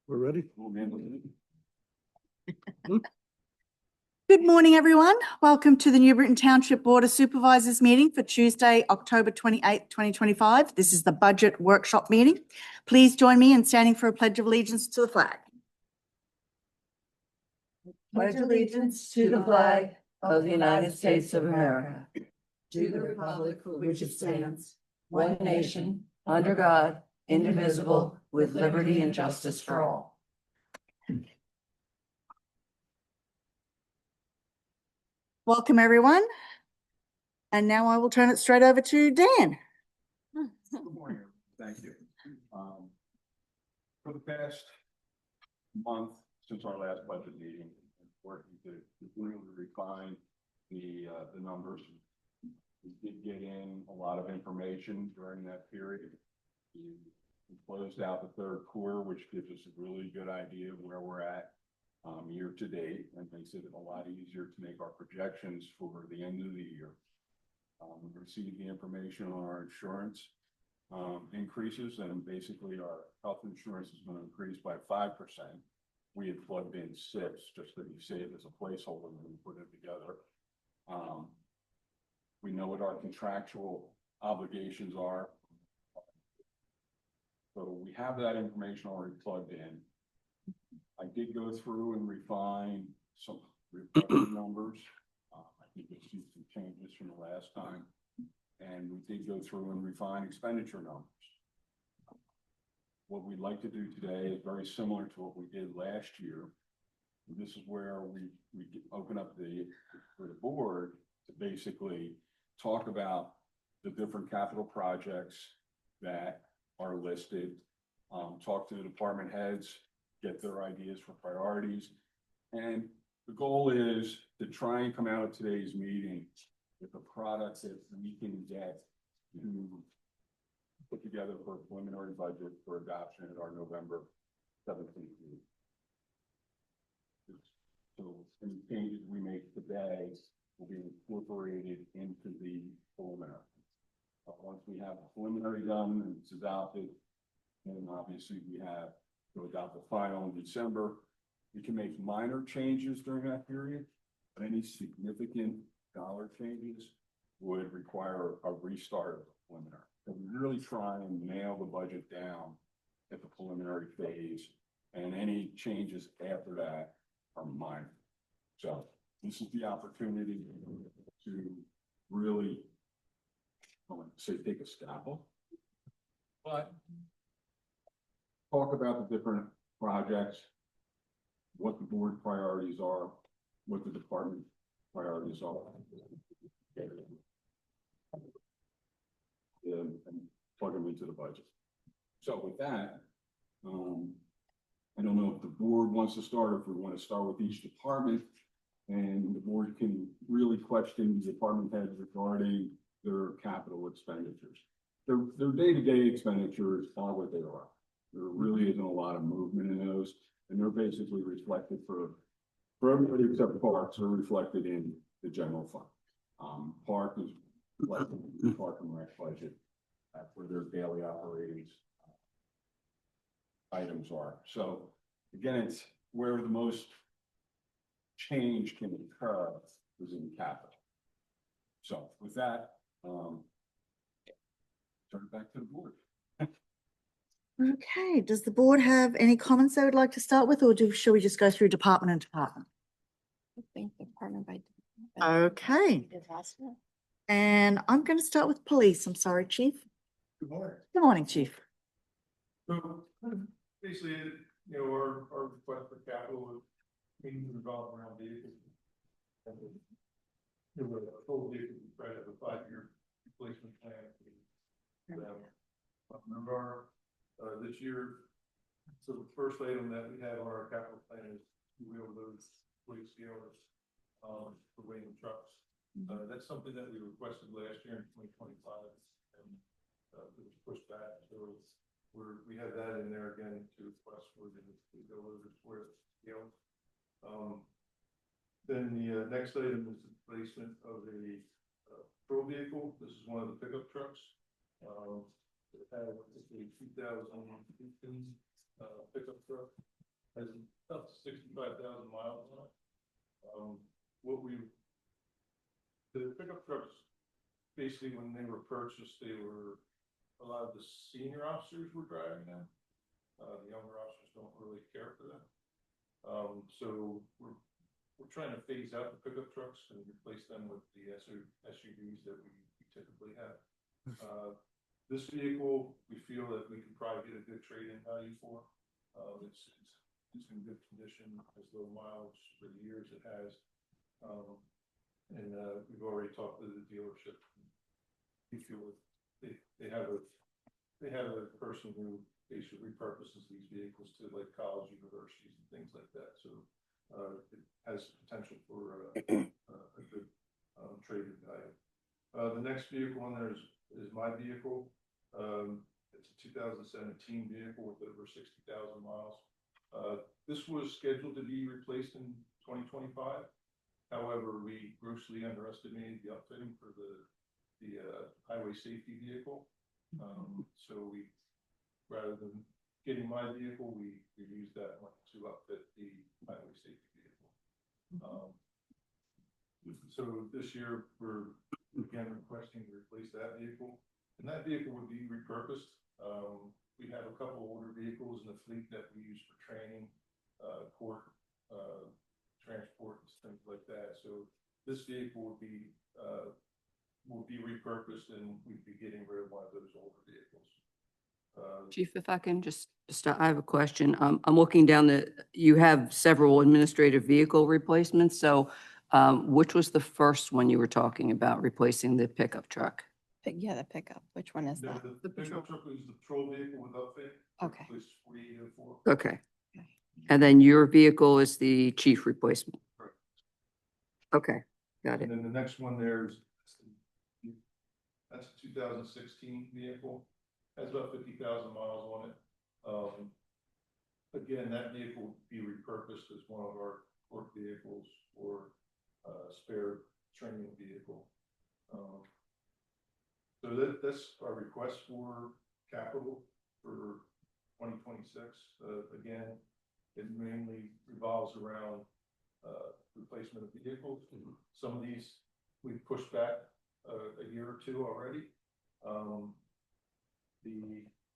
We're ready? Good morning, everyone. Welcome to the New Britain Township Board of Supervisors meeting for Tuesday, October 28th, 2025. This is the budget workshop meeting. Please join me in standing for a pledge of allegiance to the flag. Pledge allegiance to the flag of the United States of America, to the republic for which it stands, one nation, under God, indivisible, with liberty and justice for all. Welcome, everyone. And now I will turn it straight over to Dan. Good morning. Thank you. For the past month, since our last budget meeting, working to really refine the numbers. We did get in a lot of information during that period. We closed out the third quarter, which gives us a really good idea of where we're at year to date, and makes it a lot easier to make our projections for the end of the year. We received the information on our insurance increases, and basically our health insurance is going to increase by 5%. We had plugged in 6 just to be safe as a placeholder when we put it together. We know what our contractual obligations are. So we have that information already plugged in. I did go through and refine some numbers. I think you'll see some changes from the last time. And we did go through and refine expenditure numbers. What we'd like to do today is very similar to what we did last year. This is where we open up for the board to basically talk about the different capital projects that are listed, talk to the department heads, get their ideas for priorities. And the goal is to try and come out of today's meeting with a product that we can get to put together for a preliminary budget for adoption at our November 17th meeting. So any changes we make today will be incorporated into the preliminary. Once we have the preliminary done and it's adopted, then obviously we have to adopt the final in December. We can make minor changes during that period, but any significant dollar changes would require a restart of the preliminary. So we really try and nail the budget down at the preliminary phase, and any changes after that are minor. So this is the opportunity to really, I want to say, take a scalpel, but talk about the different projects, what the board priorities are, what the department priorities are, and plug them into the budget. So with that, I don't know if the board wants to start, or if we want to start with each department, and the board can really question the department heads regarding their capital expenditures. Their day-to-day expenditures are what they are. There really isn't a lot of movement in those, and they're basically reflected for everybody except parks are reflected in the general fund. Park is reflected in the park and rec budget where their daily operations items are. So again, it's where the most change can occur is in capital. So with that, turn it back to the board. Okay, does the board have any comments they would like to start with, or should we just go through department and department? I think department by department. Okay, and I'm going to start with police. I'm sorry, Chief. Good morning. Good morning, Chief. So basically, our request for capital is being revolved around vehicles. A total vehicle credit of a 5-year replacement plan. Remember this year, so the first item that we have on our capital plan is two-wheel loads, police scalers, for weighing trucks. That's something that we requested last year in 2025, and it was pushed back. So we have that in there again to request for the loaders for scales. Then the next item is the replacement of a pro vehicle. This is one of the pickup trucks. It had a 2015 pickup truck. has about 65,000 miles on it. The pickup trucks, basically when they were purchased, a lot of the senior officers were driving them. The younger officers don't really care for them. So we're trying to phase out the pickup trucks and replace them with the SUVs that we typically have. This vehicle, we feel that we could probably get a good trade-in value for. It's in good condition, has low mileage for the years it has. We've already talked to the dealership. We feel that they have a person who basically repurposes these vehicles to like college universities and things like that. So it has potential for a good trade-in value. The next vehicle on there is my vehicle. It's a 2017 vehicle with over 60,000 miles. This was scheduled to be replaced in 2025. However, we grossly underestimated the upfitting for the highway safety vehicle. So rather than getting my vehicle, we used that one to upfit the highway safety vehicle. So this year, we're again requesting to replace that vehicle. And that vehicle would be repurposed. We have a couple older vehicles in the fleet that we use for training, court, transport, and things like that. So this vehicle would be repurposed, and we'd be getting rid of one of those older vehicles. Chief, if I can I have a question. I'm looking down you have several administrative vehicle replacements. So which was the first one you were talking about, replacing the pickup truck? Yeah, the pickup. Which one is that? The pickup truck is the patrol vehicle with upfit. Okay. It's 4804. Okay. And then your vehicle is the chief replacement? Correct. Okay, got And it. then the next one that's a 2016 vehicle. Has about 50,000 miles on it. Again, that vehicle would be repurposed as one of our work vehicles or spare training vehicle. So that's our request for capital for 2026. Again, it mainly revolves around replacement of vehicles. Some of these we've pushed back a year or two already.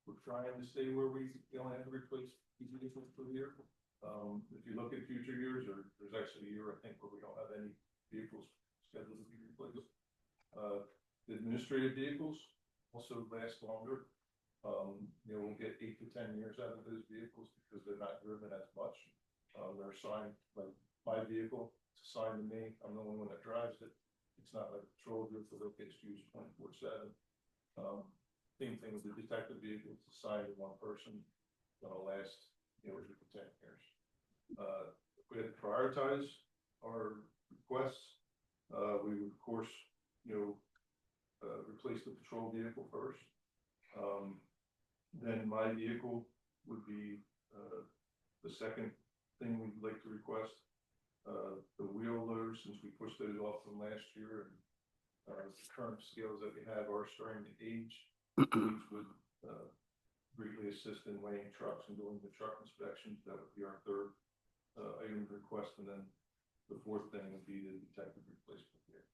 We're trying to stay where we only have to replace these vehicles per year. If you look at future years, there's actually a year, I think, where we don't have any vehicles scheduled to be replaced. The administrative vehicles also last longer. We'll get 8 to 10 years out of those vehicles because they're not driven as much. They're assigned, like my vehicle, it's assigned to me. I'm the only one that drives it. It's not like a patrol vehicle that gets used 24/7. Same thing with the detective vehicle. It's assigned to one person. It'll last 8 to 10 years. If we had to prioritize our requests, we would of course, replace the patrol vehicle first. Then my vehicle would be the second thing we'd like to request. The wheel loaders, since we pushed those off from last year, and the current scales that we have are starting to age, which would greatly assist in weighing trucks and doing the truck inspections. That would be our third item of request, and then the fourth thing would be the detective replacement here.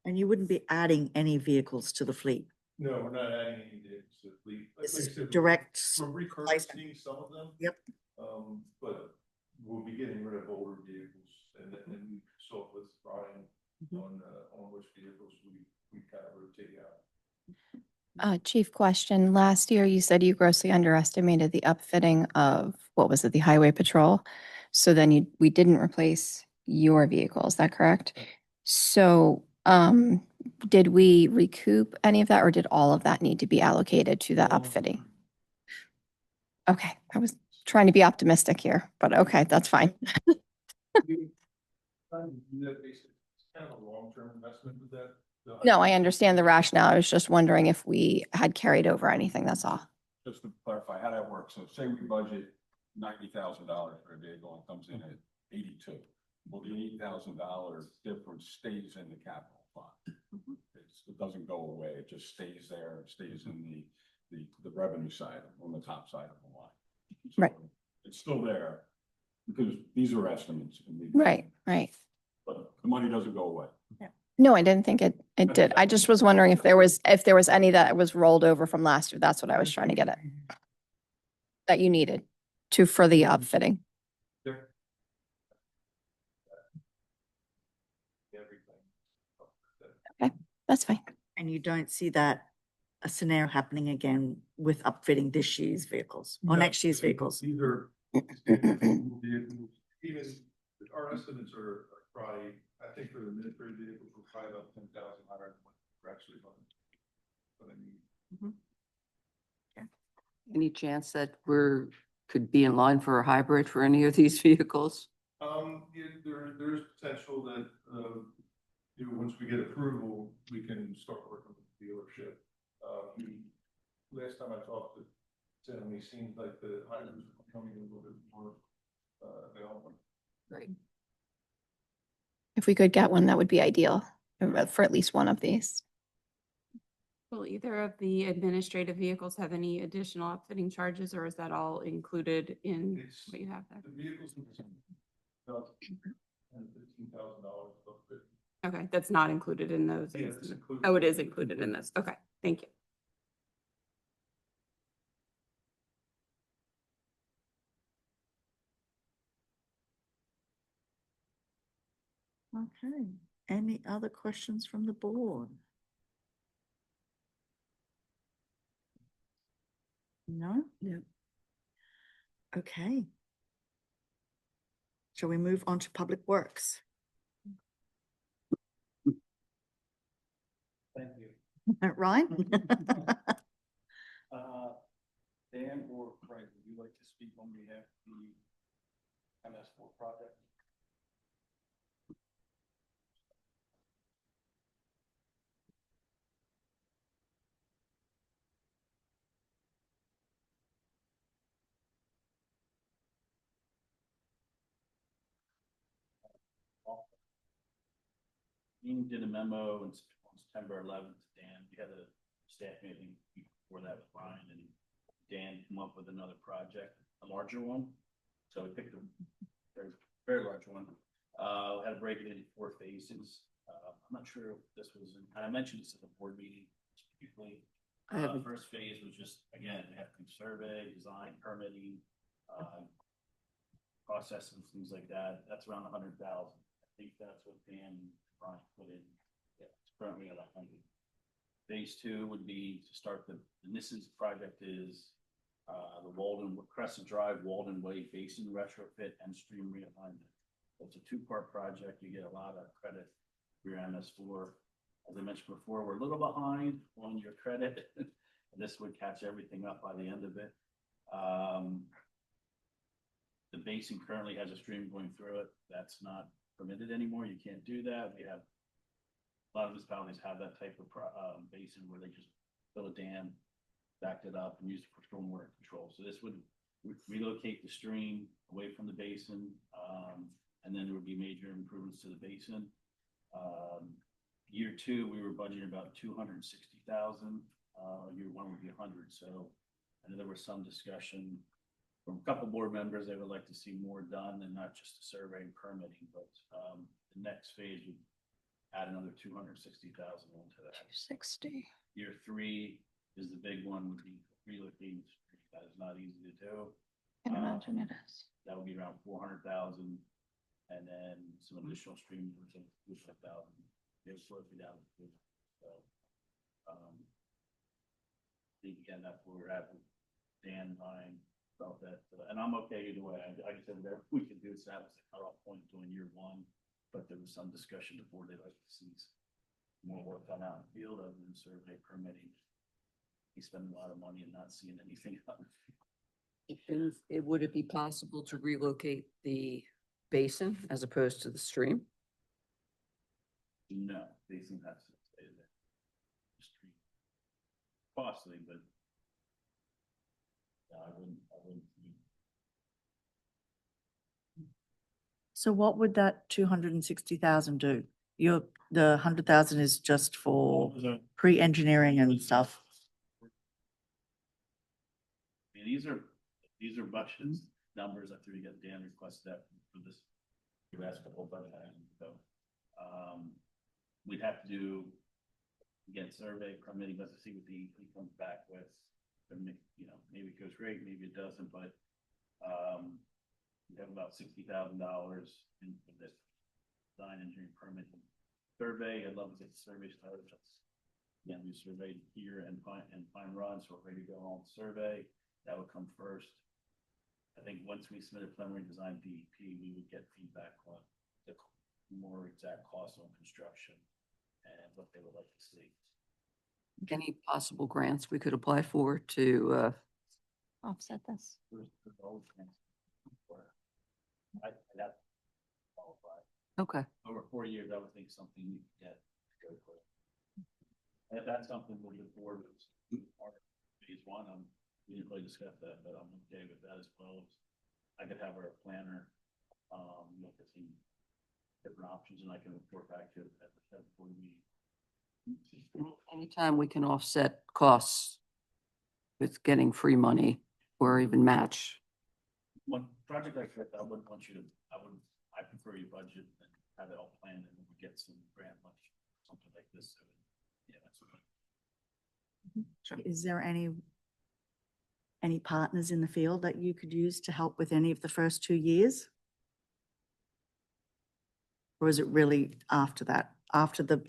And you wouldn't be adding any vehicles to the fleet? No, we're not adding any vehicles to the fleet. Like This I is said, direct we're repurposing some of them. Yep. But we'll be getting rid of older vehicles, and we consult with Brian on which vehicles we kind of rotate out. Chief, question. Last year, you said you grossly underestimated the upfitting of, what was it, the highway patrol? So then we didn't replace your vehicle. Is that correct? So did we recoup any of that, or did all of that need to be allocated to the upfitting? Okay, I was trying to be optimistic here, but okay, that's fine. It's kind of a long-term investment with that. No, I understand the rationale. I was just wondering if we had carried over anything, that's all. Just to clarify how that works, so say we budget $90,000 for a vehicle and comes in at 82. Well, the $8,000 difference stays in the capital fund. It doesn't go away, it just stays there, it stays in the revenue side, on the top side of the line. So Right. it's still there. Because these are estimates. and we- Right, right. But the money doesn't go away. No, I didn't think it did. I just was wondering if there was any that was rolled over from last year. That's what I was trying to get at. That you needed for the upfitting. There. Everything. That's fine. And you don't see that a scenario happening again with upfitting this year's vehicles or No, next year's vehicles? These are vehicles, even our estimates are probably, I think for the military vehicles, we're probably about 10,000 higher than what we're actually funding. But I mean, Any chance that could be in line for a hybrid for any of these vehicles? yeah, there's potential that, once we get approval, we can start working with the dealership. Last time I talked to Tim, he seemed like the hybrids were becoming a little bit more, available. Right. If we could get one, that would be ideal for at least one of these. Will either of the administrative vehicles have any additional outfitting charges, or is that all included in It's, what you have there? the vehicles about $10,000-15,000 above it. Okay, that's not included in those. Yeah, it's included. Oh, it is included in this. Okay, thank you. Okay, any other questions from the board? No? No. Okay. Shall we move on to Public Works? Thank you. Ryan? Dan or Craig, would you like to speak on behalf of the MS4 project? Dean did a memo on September 11th to Dan. We had a staff meeting before that with Brian, and Dan came up with another project, a larger one. So we picked a very, very large one. Had to break it into 4 phases. I'm not sure if this was, and I mentioned this at the board meeting briefly. I haven't. First phase was just, again, we have to do survey, design, permitting, processes, things like that. That's around 100,000. I think that's what Dan and Brian put in. Yeah, it's currently at 100. Phase 2 would be to start and this project is the Walden Crescent Drive, Walden Way Basin retrofit and stream realignment. It's a 2-part project. You get a lot of credit for your MS4. As I mentioned before, we're a little behind on your credit. This would catch everything up by the end of it. The basin currently has a stream going through it. That's not permitted anymore. You can't do that. We have a lot of municipalities have that type of basin where they just build a dam, backed it up, and use it for stormwater control. So this would relocate the stream away from the basin, and then there would be major improvements to the basin. Year 2, we were budgeting about 260,000. Year 1 would be 100. So I know there was some discussion from a couple board members. They would like to see more done and not just a survey and permitting, but the next phase would add another 260,000 onto that. 60. Year 3 is the big one, would be relocating the street. That is not easy to do. I can imagine it is. That would be around 400,000, and then some additional streams, which is 5,000. They're supposed to be down. So, I think again, that's where we're at with Dan Vine about that, and I'm okay either way. I just said whatever we could do to establish a cutoff point during year 1, but there was some discussion before they'd like to see more work done out in the field other than survey permitting. We spend a lot of money and not seeing anything done. Would it be possible to relocate the basin as opposed to the stream? No, basin has to stay there. Street. Costly, but no, I wouldn't. So what would that 260,000 do? The 100,000 is just for pre-engineering and stuff. I mean, these are budgets. numbers after we get Dan requested that for this. You asked a whole bunch of times, so, we'd have to do, again, survey permitting, let's see what he comes back with. And you know, maybe it goes great, maybe it doesn't, but, we have about $60,000 in for this design engineering permit survey. I'd love to get the survey started. Again, we surveyed here and Pine Run, so we're ready to go on the survey. That would come first. I think once we submit a preliminary design DEP, we would get feedback on the more exact cost on construction and what they would like to see. Any possible grants we could apply for to, Offset this. There's always things for- I'd have to qualify. okay. Over 4 years, I would think something you could get to go for. And that's something we'll move forward with. Our phase one, we didn't really discuss that, but I'm okay with that as well. I could have our planner, look at some different options and I can report back to it at the board meeting. Anytime we can offset costs with getting free money or even match. One project like that, I wouldn't want you to, I prefer you budget and have it all planned and then we get some grant money, something like this. So, yeah, that's what Is there any partners in the field that you could use to help with any of the first 2 years? Or is it really after that, after the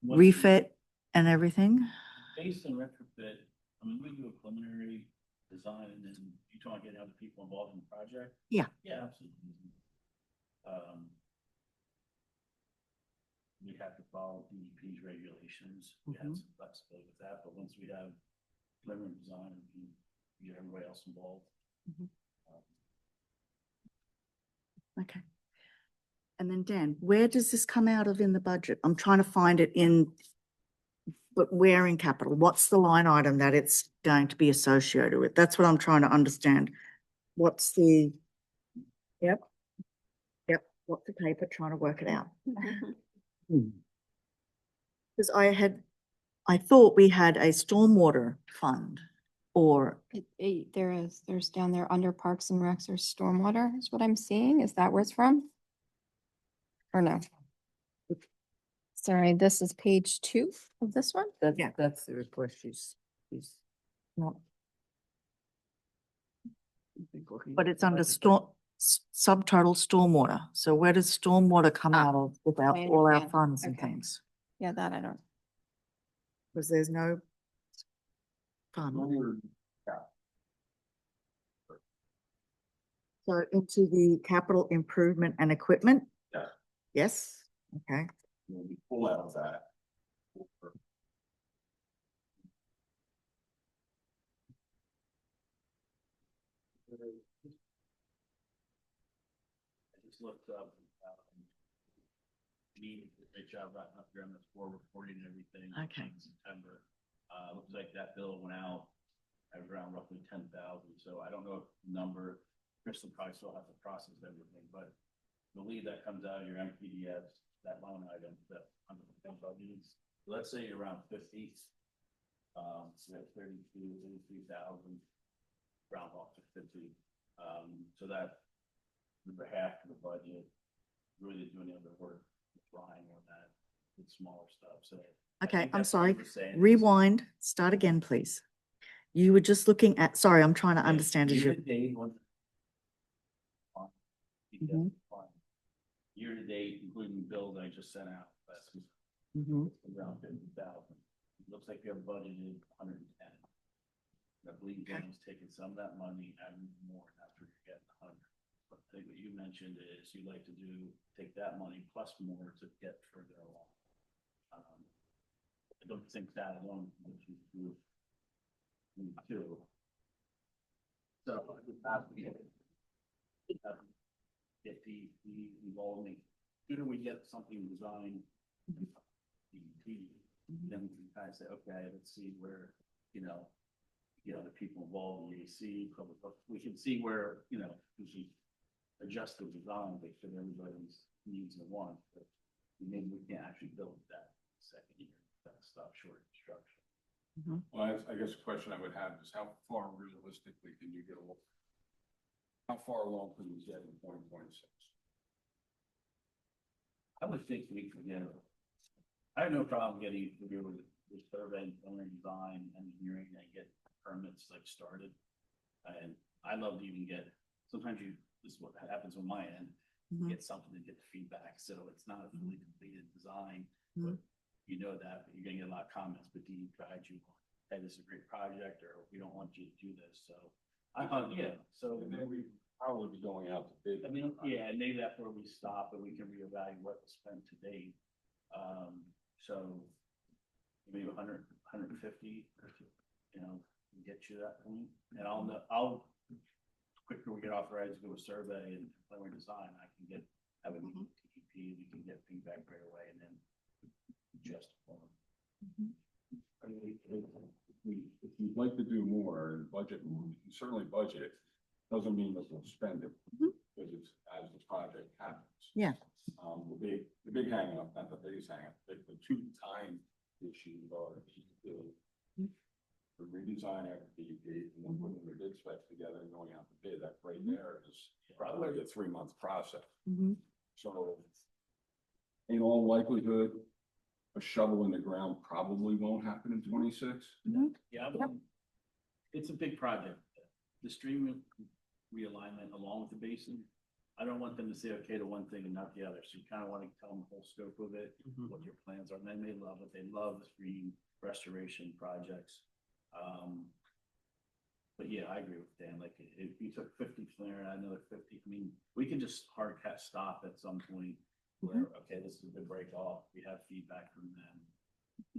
Once we- refit and everything? Based on retrofit, I mean, we do a preliminary design and then you talk getting other people involved in the project? Yeah. Yeah, absolutely. We have to follow DEP's regulations. We have some flexibility with that, but once we have preliminary design, we get everybody else involved. Okay. And then Dan, where does this come out of in the budget? I'm trying to find it in, but where in capital? What's the line item that it's going to be associated with? That's what I'm trying to understand. What's the, yep, what's the paper, trying to work it out. Because I thought we had a stormwater fund or, There's down there under Parks and Recs or Stormwater is what I'm seeing. Is that where it's from? Or no? Sorry, this is page 2 of this one. Yeah. That's the report she's. but it's under subtotal stormwater. So where does stormwater come out of without I all our understand. funds and Okay. things? Yeah, that I don't. Because there's no fund. So into the capital improvement and equipment? Yeah. Yes, okay. When we pull out of that. I just looked up, me, did a great job writing up your MS4 reporting and everything. Okay. In September, looks like that bill went out at around roughly 10,000. So I don't know if the number, Crystal probably still has to process everything, but I believe that comes out of your MPDS, that line item, that under the budgets. So let's say you're around 50. So that's 33,000, round off to 50. So that, over half of the budget, really doing any other work, flying on that, with smaller stuff, so. I Okay, think I'm that's what sorry. you were saying is- Rewind, start again, please. You were just looking at, sorry, I'm trying to Yeah, understand as year you. to date, on- Mhm. Year to date, including the bills I just sent out, that's Mhm. around 50,000. It looks like you have budgeted 110. I believe Okay. Dan's taking some of that money and more after you get 100. But I think what you mentioned is you like to take that money plus more to get further along. I don't think that alone, which is good. Too. So I would have to get the involvement, sooner we get something designed. Then we can kind of say, okay, let's see where, get other people involved in the AC, we can see where, we should adjust the design to fit everybody's needs and wants, but maybe we can't actually build that second year, that stop short of construction. Well, I guess the question I would have is how far realistically can you get along? How far along can you get in 2026? I would think we could get, I have no problem getting through the survey, owner design, engineering, and get permits like started. And I love to even get, sometimes this is what happens on my end, Mhm. get something to get the feedback, so it's not a fully completed design. But you know that, but you're gonna get a lot of comments, but do you guide you, hey, this is a great project, or we don't want you to do this, so. Yeah, so. And then we probably be going out to bid. I mean, yeah, and maybe that's where we stop and we can reevaluate what was spent to date. So maybe 150, you know, get you that point. And I'll, quicker we get authorized to do a survey and preliminary design, I can have a meeting with TEP, we can get feedback right away and then adjust. I mean, if you'd like to do more and budget more, you can certainly budget. Doesn't mean that we'll spend it, because it's as the project happens. Yeah. The big hang up, not the biggest hang up, the two time issues are the redesign after DEP and then putting the bid specs together and going out to bid. That right there is probably a 3-month process. Mhm. So in all likelihood, a shovel in the ground probably won't happen in 26. Yeah, it's a big project. The stream realignment along with the basin. I don't want them to say okay to one thing and not the other. So you kind of want to tell them the whole scope of it, what your plans are. And then they love it. They love the stream restoration projects. But yeah, I agree with Dan. Like if you took 50 there and another 50, I mean, we can just hard cat stop at some point where, okay, this is a good break off. We have feedback from them.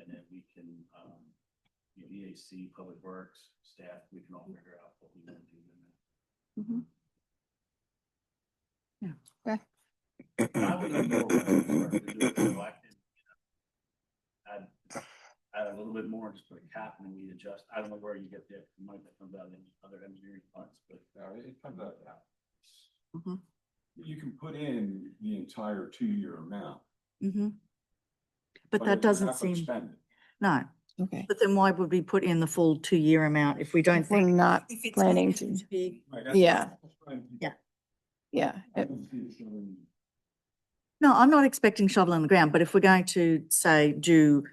And then we can, EAC, Public Works, staff, we can all figure out what we want to do. Mhm. I would go forward and start to do it, so I can, add a little bit more, just put a cap and then we adjust. I don't know where you get there. It might come out in other engineering funds, but. It comes out. Mhm. You can put in the entire 2-year amount. Mhm. But you're that doesn't not gonna seem, spend it. no, Okay. but then why would we put in the full 2-year amount if we don't If we're think? not if it's planning intended to, be- Right, that's- Yeah. that's fine. yeah. I don't see it showing- No, I'm not expecting shovel in the ground, but if we're going to say do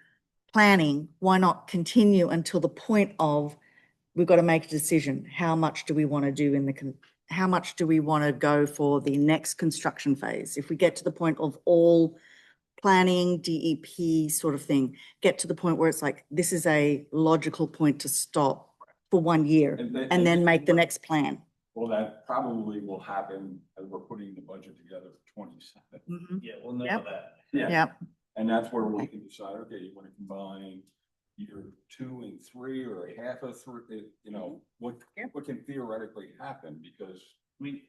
planning, why not continue until the point of we've got to make a decision. How much do we want to do in the, how much do we want to go for the next construction phase? If we get to the point of all planning, DEP sort of thing, get to the point where it's like, this is a logical point to stop for 1 year and then make the next plan. Well, that probably will happen as we're putting the budget together for 27. Mhm. Yeah, we'll know Yep. that. Yep. And that's where we can decide, okay, you want to combine year 2 and 3 or a half of 3, you know, what can theoretically happen because. I mean,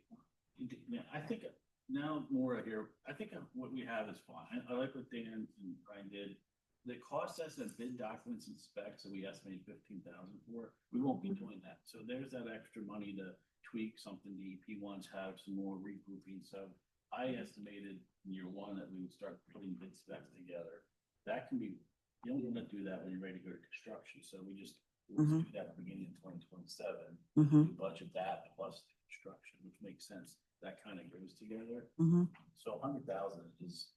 yeah, I think now more here, I think what we have is fine. I like what Dan and Brian did. The cost estimate bid documents and specs that we estimated 15,000 for, we won't be doing that. So there's that extra money to tweak something DEP wants, have some more regrouping. So I estimated in year 1 that we would start putting bid specs together. That can be, you don't want to do that when you're ready to go to construction. So we just we'll Mhm. do that at the beginning of 2027. Mhm. We budget that plus the construction, which makes sense. That kind of goes together. Mhm. So 100,000 is.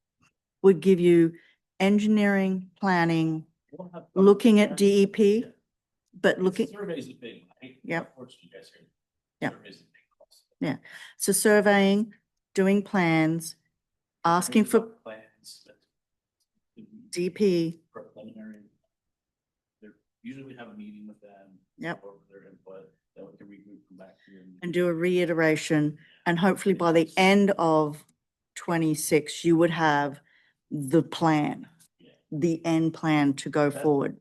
Would give you engineering, planning, we'll have- looking at Yeah. DEP, but looking, Surveys are big, right? Yep. Unfortunately, you guys heard. Yep. Surveys are big cost. so surveying, doing plans, asking for Plans. DP. Preliminary. Usually we have a meeting with them. Yep. Go over their input, then we can regroup, come back to you. And do a reiteration, and hopefully by the end of 26, you would have the plan, Yeah. the end plan to go That's- forward.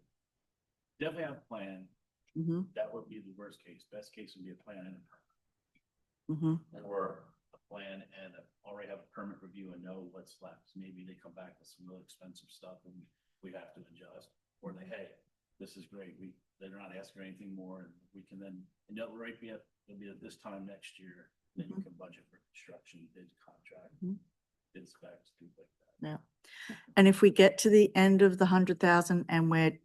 Definitely have a plan. Mhm, That would be the worst case. Best case would be a plan and a mhm, permit. Or a plan and already have a permit review and know what's left. Maybe they come back with some really expensive stuff and we have to adjust. Or they, hey, this is great. They're not asking for anything more and we can then, and it'll be at this time next year. Then you can budget for construction, bid contract, Mhm. bid specs, things like that. And if we get to the end of the 100,000 and we're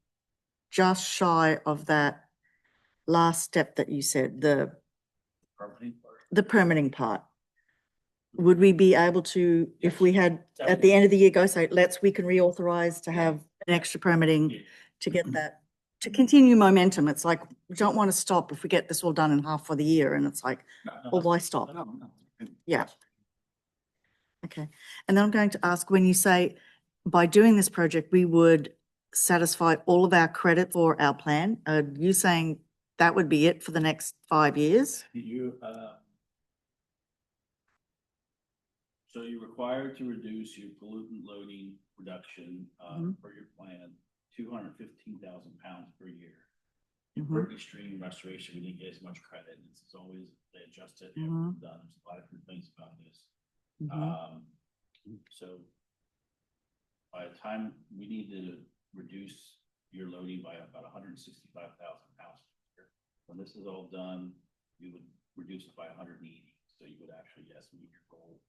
just shy of that last step that you said, Permitting part. the permitting part. Would we be able to, if we had, at the end of the year, go say, we can reauthorize to have an extra permitting Yeah. to get that, to continue momentum? It's like, we don't want to stop if we get this all done in half for the year, and it's like, well, why stop? Yeah. Okay. And then I'm going to ask, when you say by doing this project, we would satisfy all of our credit for our plan, are you saying that would be it for the next 5 years? So you're required to reduce your pollutant loading reduction, for your plan, 215,000 pounds per year. In Mhm. Brittany Stream restoration, we didn't get as much credit, it's always, they adjust it, after Mhm. it's done, there's a lot of complaints about this. Mhm. So by the time we need to reduce your loading by about 165,000 pounds. When this is all done, you would reduce it by 180, so you would actually, yes, meet your goal.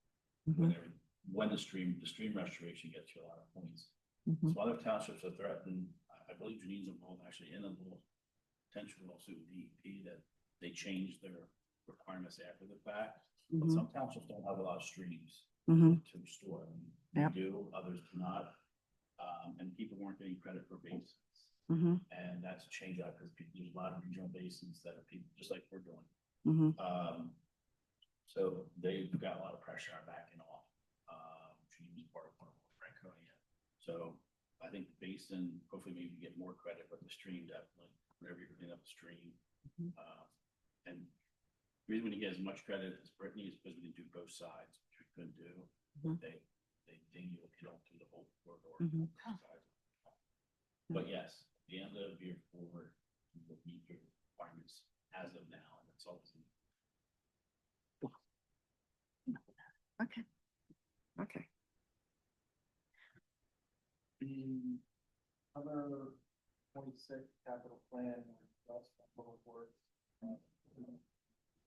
Mhm. When the stream restoration gets you a lot of points. Mhm. So other townships are threatened, I believe Janine's involved actually in a little potential lawsuit with DEP that they changed their requirements after the fact. But Mhm. some townships don't have a lot of streams Mhm. to restore. Yep. We do, others do not. And people weren't getting credit for basins. Mhm. And that's a change out because there's a lot of regional basins that are people, just like we're doing. Mhm. So they've got a lot of pressure on backing off. She was part of one of Franconia. So I think the basin, hopefully maybe get more credit, but the stream definitely, whenever you're cleaning up the stream. Mhm. And the reason we didn't get as much credit as Brittany is because we didn't do both sides, which we couldn't do. Mhm. They ding you if you don't do the whole corridor. Mhm. both sides. But yes, at the end of year 4, you will meet your requirements as of now, and that's all. Okay. Okay. The other 26 capital plan, that's public works.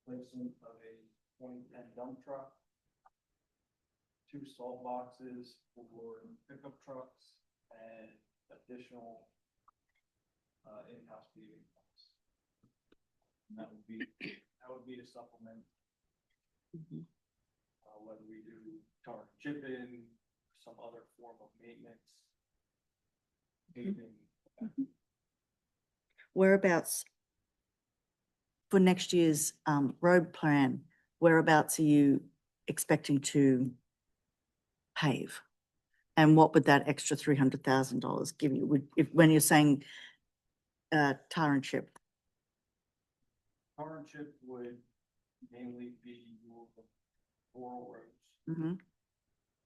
Placement of a 2010 dump truck, 2 salt boxes for pickup trucks, and additional in-house paving pumps. And that would be to supplement Mhm. whether we do tar chipping, some other form of maintenance. Paving. Whereabouts for next year's road plan, whereabouts are you expecting to pave? And what would that extra $300,000 give you? When you're saying tar and chip? Tar and chip would mainly be your rural roads, Mhm.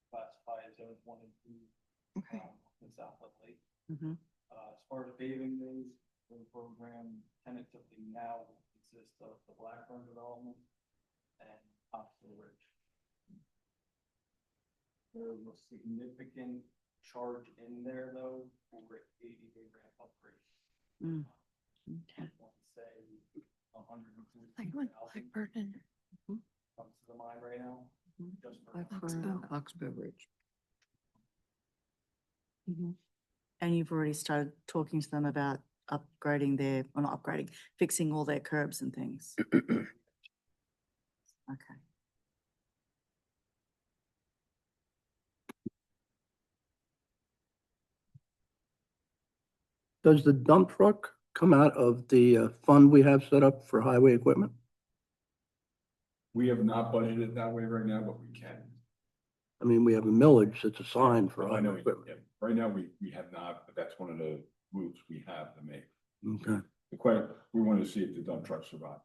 classified as zones 1 and 2. Okay. In South Lake. Mhm. As far as paving goes, the program tentatively now will consist of the Blackburn development and Oxford Ridge. There's a significant charge in there though for ADA ramp upgrade. Mm. Okay. I want to say 140,000 Blackburn. comes to the mind right now. Mhm. Just for Oxbow Ridge. And you've already started talking to them about upgrading or not upgrading, fixing all their curbs and things. Okay. Does the dump truck come out of the fund we have set up for highway equipment? We have not budgeted that way right now, but we can. I mean, we have a millage that's assigned for I know, highway equipment. yeah. Right now, we have not, but that's one of the moves we have to make. Okay. We want to see if the dump truck survives.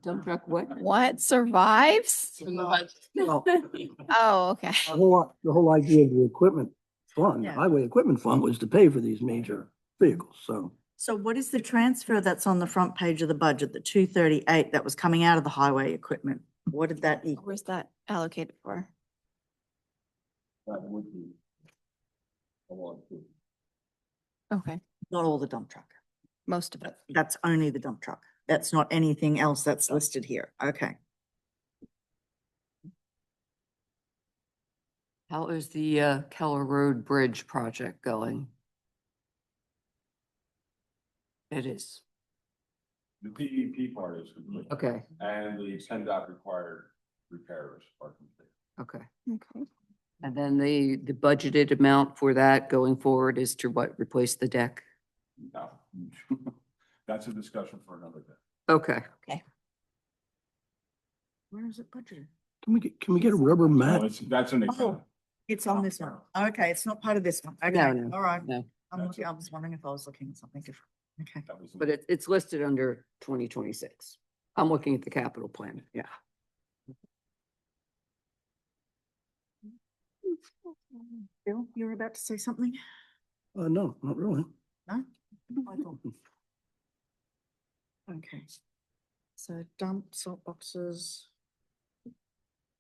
Dump truck what? What survives? Well, Oh, okay. the whole idea of the equipment fund, Yeah. highway equipment fund was to pay for these major vehicles, so. So what is the transfer that's on the front page of the budget, the 238 that was coming out of the highway equipment? What did that equal? Where's that allocated for? That would be a lot. Okay, Not all the dump truck. most of it. That's only the dump truck. That's not anything else that's listed here. Okay. How is the Keller Road Bridge project going? It is. The PEP part is complete. Okay, And the PennDOT required repairs are complete. okay. Okay. And then the budgeted amount for that going forward is to what? Replace the deck? No. That's a discussion for another day. Okay. Where is it budgeted? Can we get a rubber No, mat? that's an. Oh, it's on this one. Okay, it's not part of this one. Okay, No, no, all right. no. I'm looking, I was wondering if I was looking at something different. Okay. That was- But it's listed under 2026. I'm looking at the capital plan. Yeah. Bill, you were about to say something? No, not really. No? I thought- Okay. So dump, salt boxes.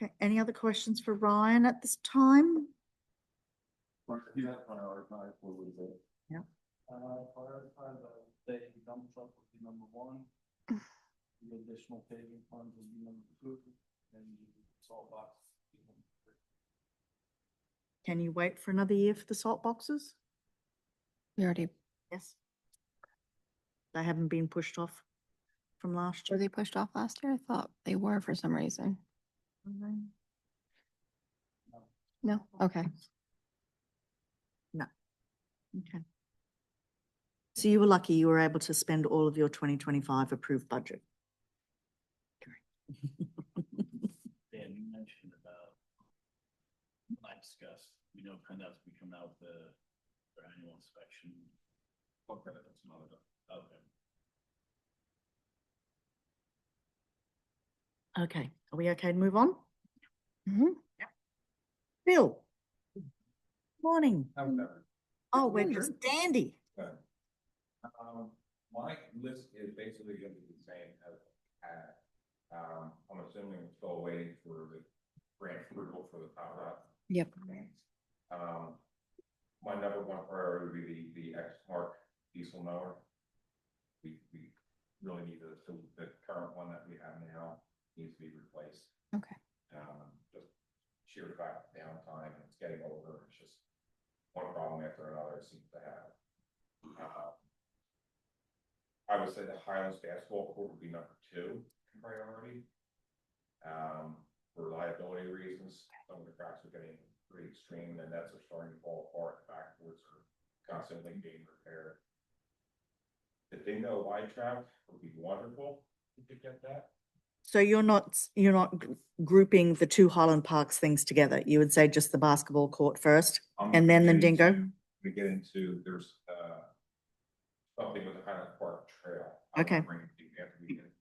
Okay, any other questions for Ryan at this time? Yeah, prioritize what was it? Prioritize, I would say dump truck would be number one. The additional paving funds would be number two, and the salt box. would be number three. Can you wait for another year for the salt boxes? We already, Yes. They haven't been pushed off from last were year? they pushed off last year? I thought they were for some reason. No? Okay. No. Okay. So you were lucky you were able to spend all of your 2025 approved budget. Dan, you mentioned about, I discussed, we know PennDOT's be coming out with their annual inspection. Okay, that's another. Okay. Okay, are we okay to move on? Mhm. Bill? Morning. How's that? Oh, we're just dandy. My list is basically gonna be the same as I had. I'm assuming we're still waiting for the grant approval for the top up. Yep. My number one priority would be the X-Mark diesel mower. We really need the current one that we have now needs to be replaced. Okay. Just sheer fact downtime, it's getting older, it's just one problem after another it seems to have. I would say the Highlands basketball court would be number two in priority. For reliability reasons, some of the cracks are getting pretty extreme, and nets are starting to fall apart, backboards are constantly being repaired. The Dingo wide trap would be wonderful if you could get that. So you're not grouping the two Highland Parks things together. You would say just the basketball court first and then the dingo? We get into, there's, something with the Highland Park Trail. Okay. Bring it to you after we get-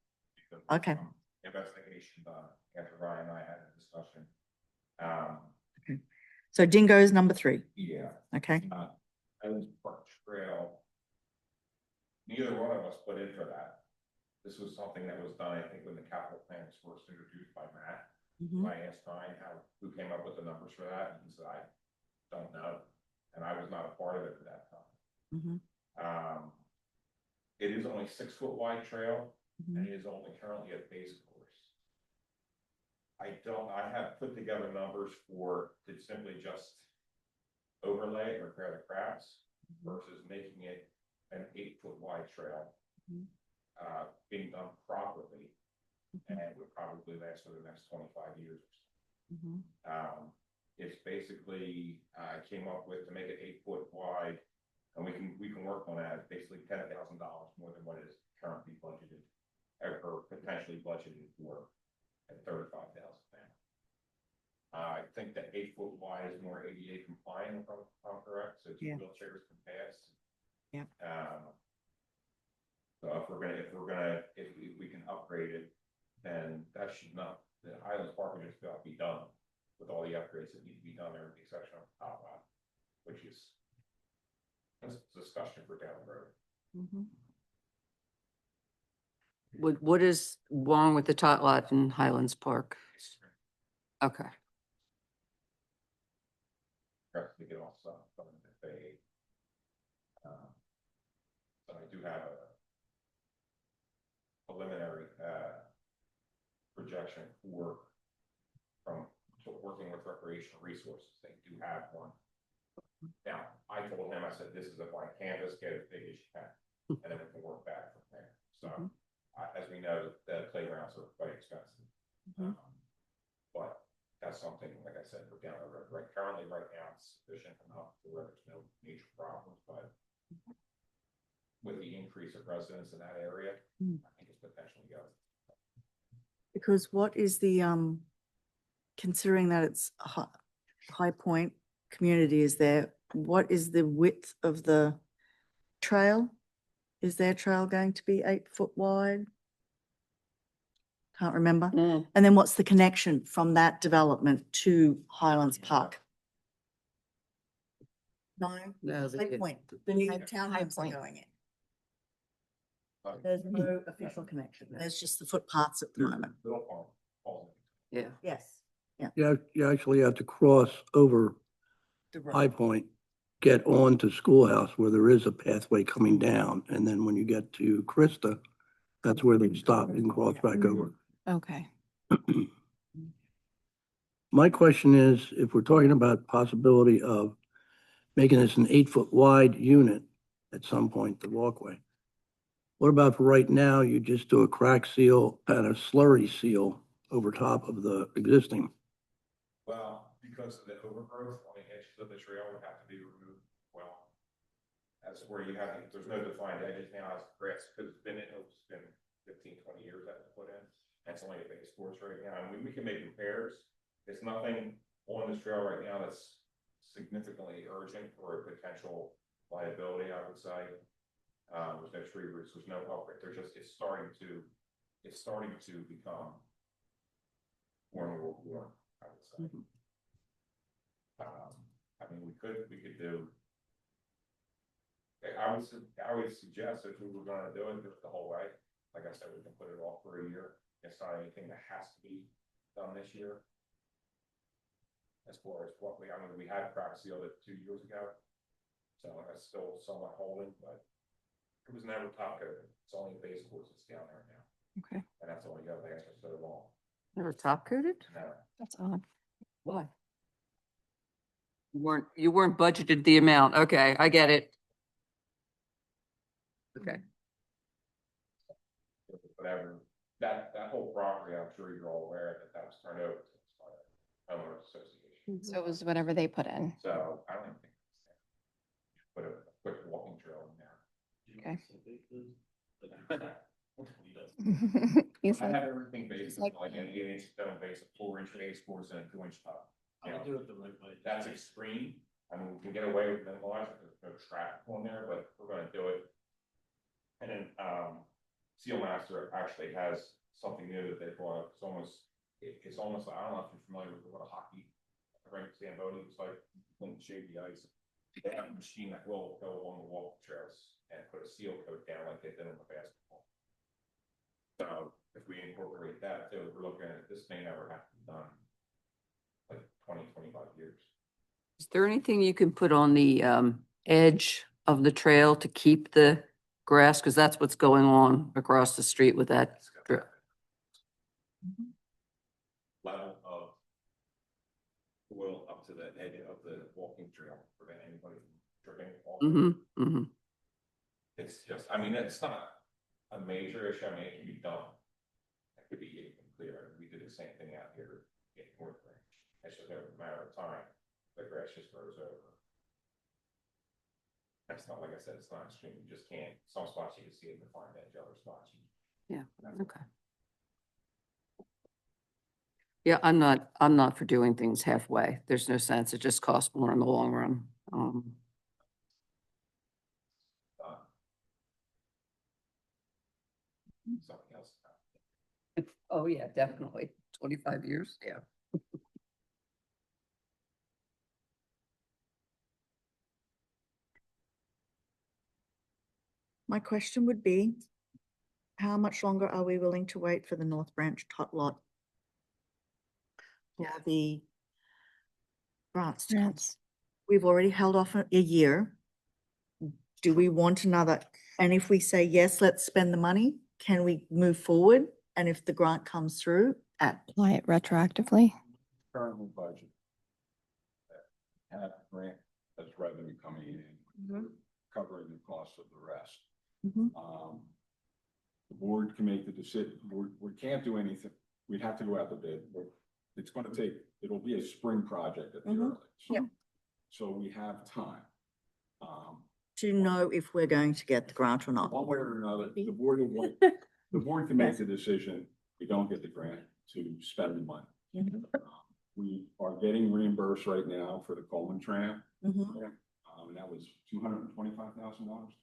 because Okay. some Investigation done after Ryan and I had a discussion. So dingo is number 3. Yeah, Okay. Highland Park Trail. Neither one of us put in for that. This was something that was done, I think, when the capital plan was first introduced by Matt. Mhm. I asked Ryan who came up with the numbers for that, and he said, I don't know, and I was not a part of it at that time. Mhm. It is only 6-foot wide trail, Mhm. and it is only currently a base course. I have put together numbers to simply just overlay or repair the cracks versus making it an 8-foot wide trail. Mhm. Being done properly, and would probably last for the next 25 years. Mhm. It's basically, I came up with to make it 8-foot wide, and we can work on that, it's basically $10,000 more than what is currently budgeted, or potentially budgeted for at 35,000 now. I think that 8-foot wide is more ADA compliant, if I'm correct, so two Yeah. wheelchairs can pass. Yeah. So if we can upgrade it, then that should not, the Highlands Park would just about be done with all the upgrades that need to be done there, with the exception of the top lot, which is a discussion for down the road. Mhm. What is wrong with the tot lot in Highlands Park? Okay. Press to get off some of the fade. But I do have a preliminary projection from working with recreational resources. They do have one. Now, I told him, I said, this is a blank canvas, get as big as you can. and then we can work back from there. So, Mhm. as we know, the playgrounds are quite expensive. Mhm. But that's something, like I said, we're down the road, currently, right now, it's sufficient enough to where there's no major problems, but with the increase of residents in that area, Mm. I think it's potentially goes. Because what is the, considering that it's a High Point community is there, what is the width of the trail? Is their trail going to be 8 foot wide? Can't remember. Mm. And then what's the connection from that development to Highlands Park? No, No, High Point, the new townhomes are Point. going in. There's no official connection. There's just the footpaths at the moment. Little farm, all yeah. Yes. Yeah. You actually have to cross over the road. High Point, get on to Schoolhouse where there is a pathway coming down. And then when you get to Krista, that's where they stop and cross back over. Okay. My question is, if we're talking about possibility of making this an 8 foot wide unit at some point, the walkway. What about for right now, you just do a crack seal and a slurry seal over top of the existing? Well, because of the overgrowth on the edges of the trail would have to be removed. Well, that's where you have, there's no defined edges now as grass, because it's been 15, 20 years that was put in. That's only a base course right now, and we can make repairs. There's nothing on this trail right now that's significantly urgent for a potential liability, I would say. There's no tree roots, there's no upgrade, they're just, it's starting to become more and more worn, I would say. I mean, we could do. I would suggest if we were gonna do it the whole way, like I said, we can put it off for a year. It's not anything that has to be done this year. As far as what we had crack sealed it 2 years ago. So that's still somewhat holding, but it was never top coated. It's only base course that's down there now. Okay. And that's only got last for so long. Never top coated? No. That's odd. Why? You weren't budgeted the amount. Okay, I get it. Okay. Whatever, that whole property, I'm sure you're all aware that was turned over to the homeowners association. So it was whatever they put in. So I don't even think it's there. Put a quick walking trail in there. Okay. He You I said, have everything based on like- like an 8-inch stone base, a 4-inch base course and a 2-inch top. You know, do it the right way. that's extreme. I mean, we can get away with minimalizing, there's no traffic on there, but we're gonna do it. And then, Seal Master actually has something new that they brought up. It's almost, I don't know if you're familiar with what a hockey rink Zamboni is like, when you shave the ice. They have a machine that will go along the walk trails and put a seal coat down like they did in the basketball. So if we incorporate that too, we're looking at this thing never have to be done like 20, 25 years. Is there anything you can put on the edge of the trail to keep the grass? Because that's what's going on across the street with that. It's got Sure. that level of soil up to the edge of the walking trail, prevent anybody from tripping. Mm-hmm, mm-hmm. It's just, I mean, it's not a major issue. I mean, it can be done. It could be even clearer. We did the same thing out here in North Branch. It's just a matter of time. The grass just grows over. That's not, like I said, it's not extreme. You just can't, some spots you can see it and find edge, other spots. Yeah, okay. Yeah, I'm not for doing things halfway. There's no sense. It just costs more in the long run. Something else. Oh, yeah, definitely. 25 years, yeah. My question would be, how much longer are we willing to wait for the North Branch tot lot? For the grants to come? Grants. We've already held off a year. Do we want another? And if we say, yes, let's spend the money, can we move forward? And if the grant comes through Apply it retroactively. Currently budget. Have grant as revenue coming in, covering the cost of the rest. Mhm. The board can make the decision, we can't do anything, we'd have to go out to bid, but it's gonna take, it'll be a spring project at the Mhm. earliest. Yep. So we have time. To know if we're going to get the grant or not. One way or another, the board can make the decision, we don't get the grant to spend the money. Mhm. We are getting reimbursed right now for the Coleman tram, Mhm. and that was $225,000.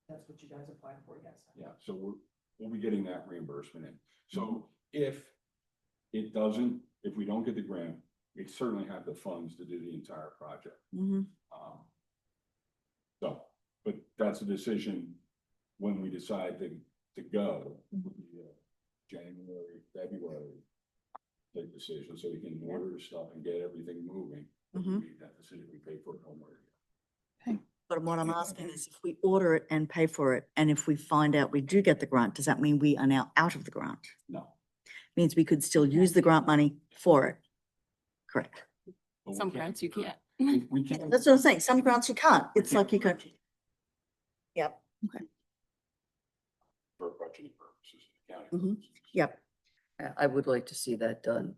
That's what you guys applied for, yes. Yeah, so we'll be getting that reimbursement in. So if it doesn't, if we don't get the grant, we certainly have the funds to do the entire project. Mhm. So, but that's a decision when we decide to go, January, February. Take decision, so we can order the stuff and get everything moving. We Mhm. make that decision, we pay for it homework. But what I'm asking is if we order it and pay for it, and if we find out we do get the grant, does that mean we are now out of the grant? No. Means we could still use the grant money for it. Correct. but we Some can't- grants you can't. We can't. That's what I'm saying. Some grants you can't. It's like you could. Yep. For budgeting purposes, accounting Mhm. purposes. Yep. I would like to see that done.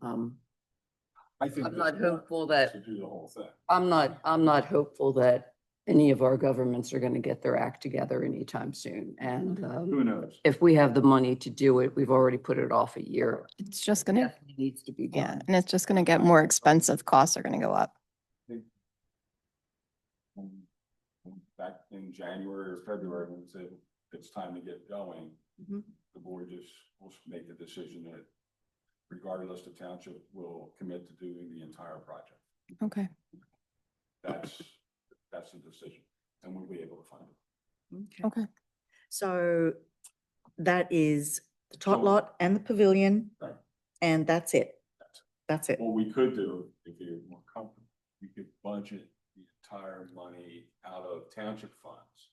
I think. I'm this not is hopeful that- To do the whole thing. I'm not hopeful that any of our governments are gonna get their act together anytime soon. And, Who knows? if we have the money to do it, we've already put it off a year. It's just gonna, Definitely needs to be yeah, done. and it's just gonna get more expensive. Costs are gonna go up. Back in January or February, when we said it's time to get going, Mhm. the board just will make the decision that regardless, the township will commit to doing the entire project. Okay. That's the decision, and we'll be able to find it. Okay. So that is the tot So- lot and the pavilion, Right. and that's it. That's it. That's it. What we could do, if you're more comfortable, we could budget the entire money out of township funds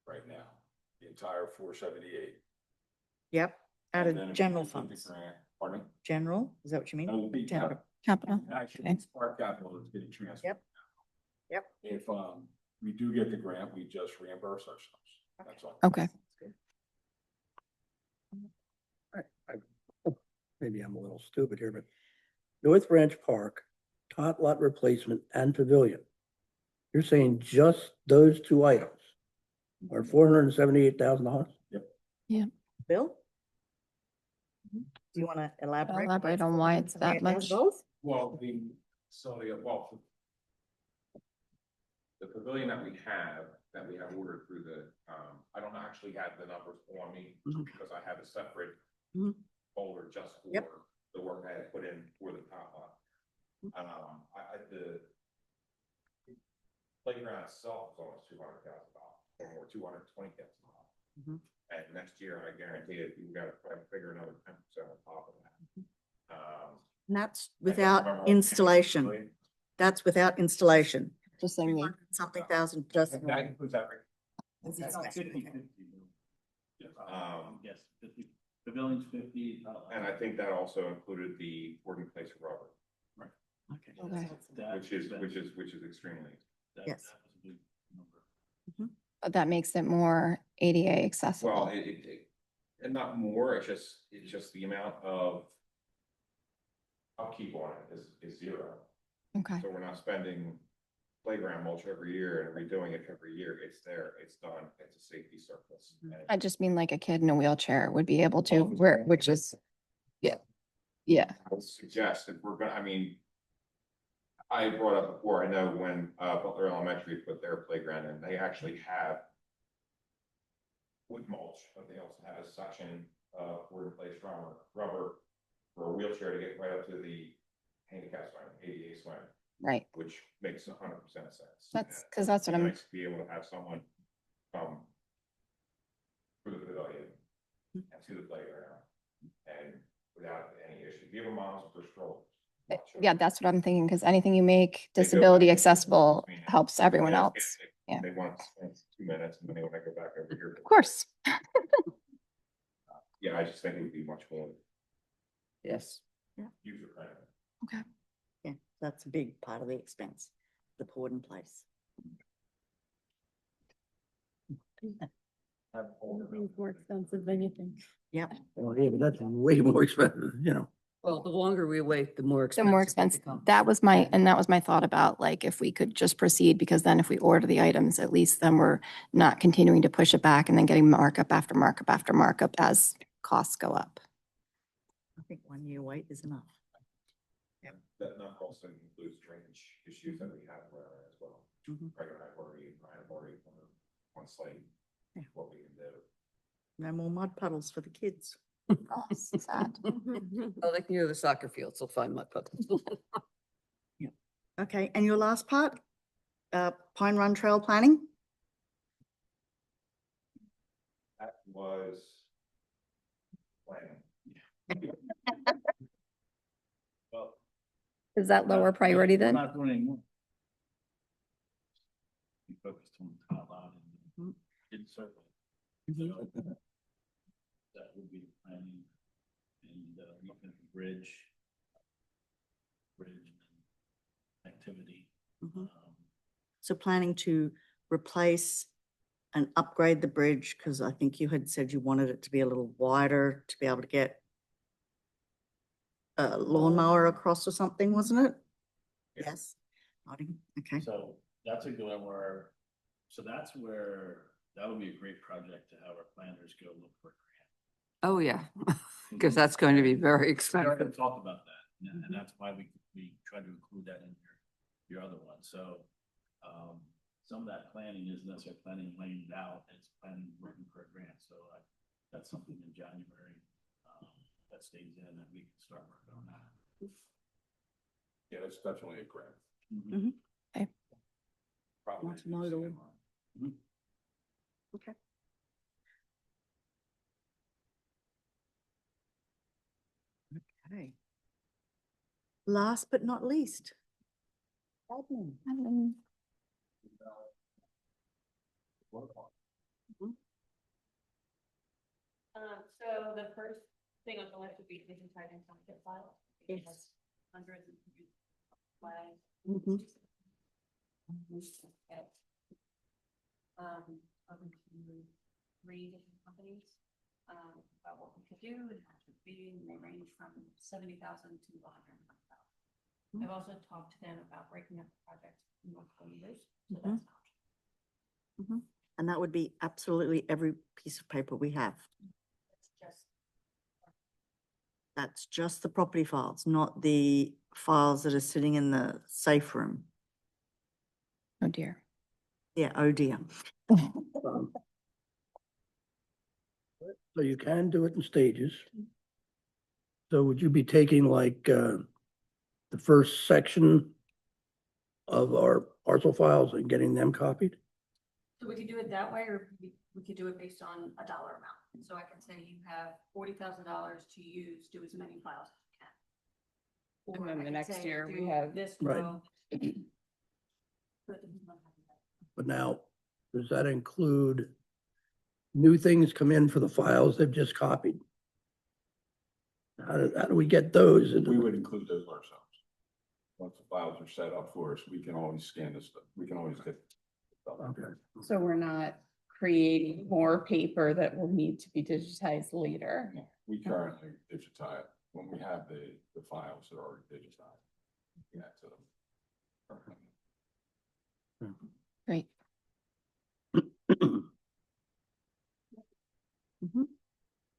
right now, the entire 478. Yep. Out And then of if we general get the funds. grant- Pardon me? General, is that what you mean? That would be Town. capital. Capital. Actually, Okay. it's part capital that's getting transferred. Yep. Yep. If, we do get the grant, we just reimburse ourselves. That's all. Okay. Maybe I'm a little stupid here, but North Branch Park, tot lot replacement and pavilion. You're saying just those two items are $478,000? Bill? Do you want to elaborate? Elaborate on why it's that much. Well, the pavilion that we have ordered through the, I don't actually have the numbers on me Mhm. because I have a separate Mhm. folder just for Yep. the work I had put in for the top lot. The playground itself is almost $200,000 or $220,000. Mhm. And next year, I guarantee it, we've got to try to figure another 10% on top of that. And that's I don't without remember what installation. That's without installation. Just saying the, Something thousand just. That includes everything. That's That's installation, 50, okay. 50. Yes. Yes, 50, pavilion's 50. And I think that also included the board in place rubber, Okay. Okay. which is extremely. Yes. That was a big number. but that makes it more ADA Well, accessible. and not more, it's just the amount of upkeep on it is zero. Okay. So we're not spending playground mulch every year and redoing it every year. It's there, it's done, it's a safety surplus. And I just mean like a kid in a wheelchair would be able to, where, which is, yeah. Yeah. I would suggest if we're gonna, I brought up before, I know when Butler Elementary put their playground in, they actually have wood mulch, but they also have a section of board in place rubber for a wheelchair to get right up to the handicap swing, ADA swing, Right. which makes 100% sense. That's, because that's what It'd be I'm, nice to be able to have someone come through the pavilion and to the playground and without any issue. Give them moms for strollers. yeah, that's what I'm thinking, because anything you make They go disability back. accessible helps everyone They else. they- Yeah. They want to spend 2 minutes and then they want to go back over here. Of course. Yeah, I just think it would be much more Yes. user friendly. Yeah, that's a big part of the expense, the port in place. More expensive than you think. Yep. Well, yeah, but that's way more expensive, you know. Well, the longer we wait, the more The expensive. more it expensive, becomes. that was my thought about like, if we could just proceed, because then if we order the items, at least then we're not continuing to push it back and then getting markup after markup after markup as costs go up. I think 1 year wait is enough. That number also includes drainage issues that we have around as well. Mhm. Craig and I have already on site, Yeah. what we can do. No more mud puddles for the kids. Oh, sad. Oh, they can go to the soccer fields, they'll find mud puddles. Okay, and your last part? Pine Run Trail planning? That was planning. Well, Is that lower priority we're then? Not doing anymore. We focused on the top line and did circle. So that would be the planning and looking at the bridge. Bridge and activity. Mhm. So planning to replace and upgrade the bridge, because I think you had said you wanted it to be a little wider to be able to get a lawnmower across or something, wasn't it? Yes. Nodding, okay. So that's a good one where, so that's where, that would be a great project to have our planners go look for a Oh, yeah, grant. because that's going to be very We already expensive. talked about that, and that's why we try to include that in your other one, so. Some of that planning isn't necessarily planning laying it out, it's planning working for a grant, so that's something in January. That stays in and we can start working on that. Yeah, that's definitely a grant. Mhm. Okay. Probably. Multimodal. Mhm. Okay. Okay. Last but not least. Admin. So the first thing on the list would be digitizing township files. It Yes. has hundreds of flags. Mhm. Okay. Talking to 3 different companies, about what we could do and how to be, and they range from 70,000 to 120,000. I've also talked to them about breaking up the project in multiple years, so that's an option. And that would be absolutely every piece of paper we have. It's just That's just the property files, not the files that are sitting in the safe room. Oh dear. Yeah, oh dear. Um, So you can do it in stages. So would you be taking like, the first section of our parcel files and getting them copied? So we could do it that way, or we could do it based on a dollar amount. So I can say you have $40,000 to use, do as many files as you can. And Or then I the could next say, year we do have- this Right. row. But the- But now, does that include new things come in for the files they've just copied? How do we get those? into We the- would include those ourselves. Once the files are set up for us, we can always scan this stuff. We can always get. Okay. So we're not creating more paper that will need to be digitized later. We currently digitize, when we have the files that are already digitized. We add to them. Great.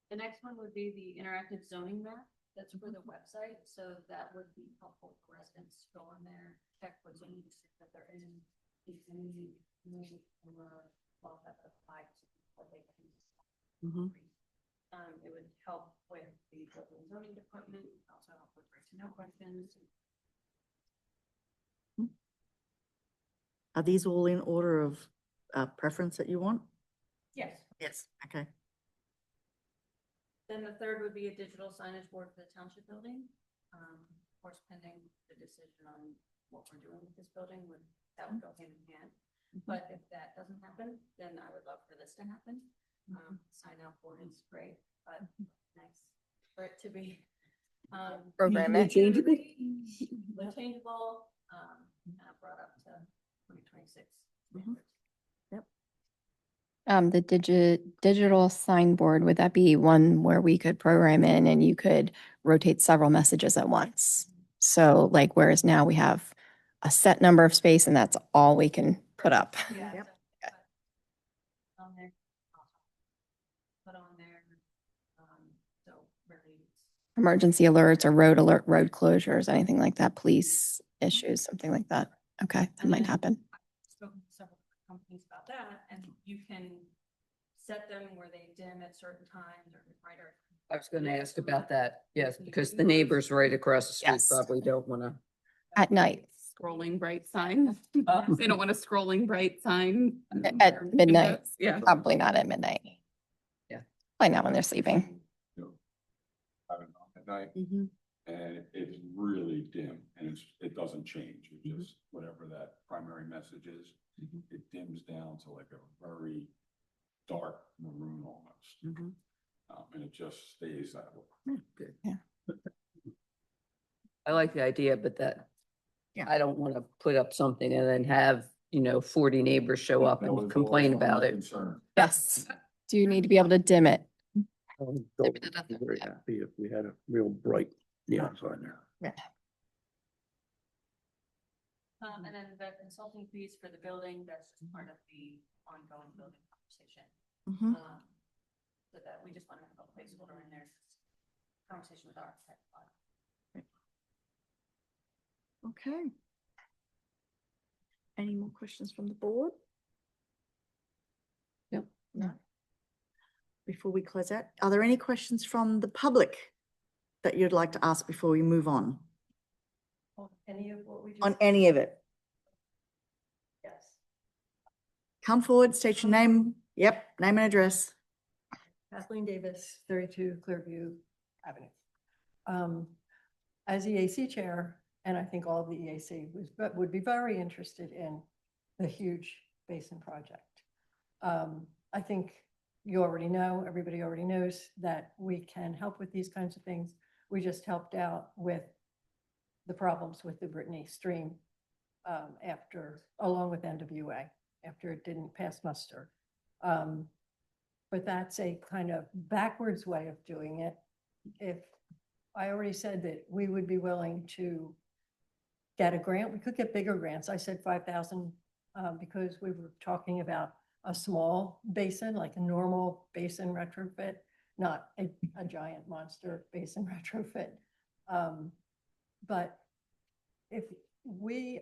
The next one would be the interactive zoning map. That's for the website, so that would be helpful for residents to go on there, check what zoning district that they're in. If any, or, well, that applies to what they can. Mhm. It would help with the local zoning department, also help with right to know questions. Are these all in order of preference that you want? Yes. Yes. Okay. Then the third would be a digital signage board for the township building. Of course, pending the decision on what we're doing with this building, that would go hand in hand. But if that doesn't happen, then I would love for this to happen. Sign out board is great, but nice for it to be. Program it. Interchangeable? Interchangeable, kind of brought up to 2026. Mhm. Yep. The digital signboard, would that be one where we could program in and you could rotate several messages at once? So like, whereas now we have a set number of space and that's all we can put up. Yeah. Yep. so- On there. Put on there, so really. Emergency alerts or road closures, anything like that, police issues, something like that. Okay, that And might then happen. I've spoken to several companies about that, and you can set them where they dim at certain times or brighter. I was gonna ask about that, yes, because the neighbors right across the street Yes. probably don't wanna. At night, Scrolling bright sign. They don't want a scrolling bright sign. at midnight, Yeah. probably not at midnight. Yeah. Probably not when they're sleeping. You know, have it on at night, Mhm. and it's really dim, and it doesn't change, it just, whatever that primary message is, it dims down to like a very dark maroon almost. And it just stays that way. Good. Yeah. I like the idea, but that, Yeah. I don't wanna put up something and then have, 40 neighbors show up That was and complain always my about it. concern. Yes. Do you need to be able to dim it? I would be very happy if we had a real bright neon sign there. And then the consulting fees for the building, that's just part of the ongoing building conversation. Mhm. So that we just want to have a placeholder in there. Conversation with our architect. Okay. Any more questions from the board? Yep. No. Before we close out, are there any questions from the public that you'd like to ask before we move on? Any of what we just. On any of it? Yes. Come forward, state your name. Yep, name and address. Kathleen Davis, 32 Clearview Avenue. As EAC chair, and I think all of the EAC would be very interested in the huge basin project. I think you already know, everybody already knows that we can help with these kinds of things. We just helped out with the problems with the Brittany stream along with NWA, after it didn't pass muster. But that's a kind of backwards way of doing it. If I already said that we would be willing to get a grant, we could get bigger grants. I said 5,000 because we were talking about a small basin, like a normal basin retrofit, not a giant monster basin retrofit. But if we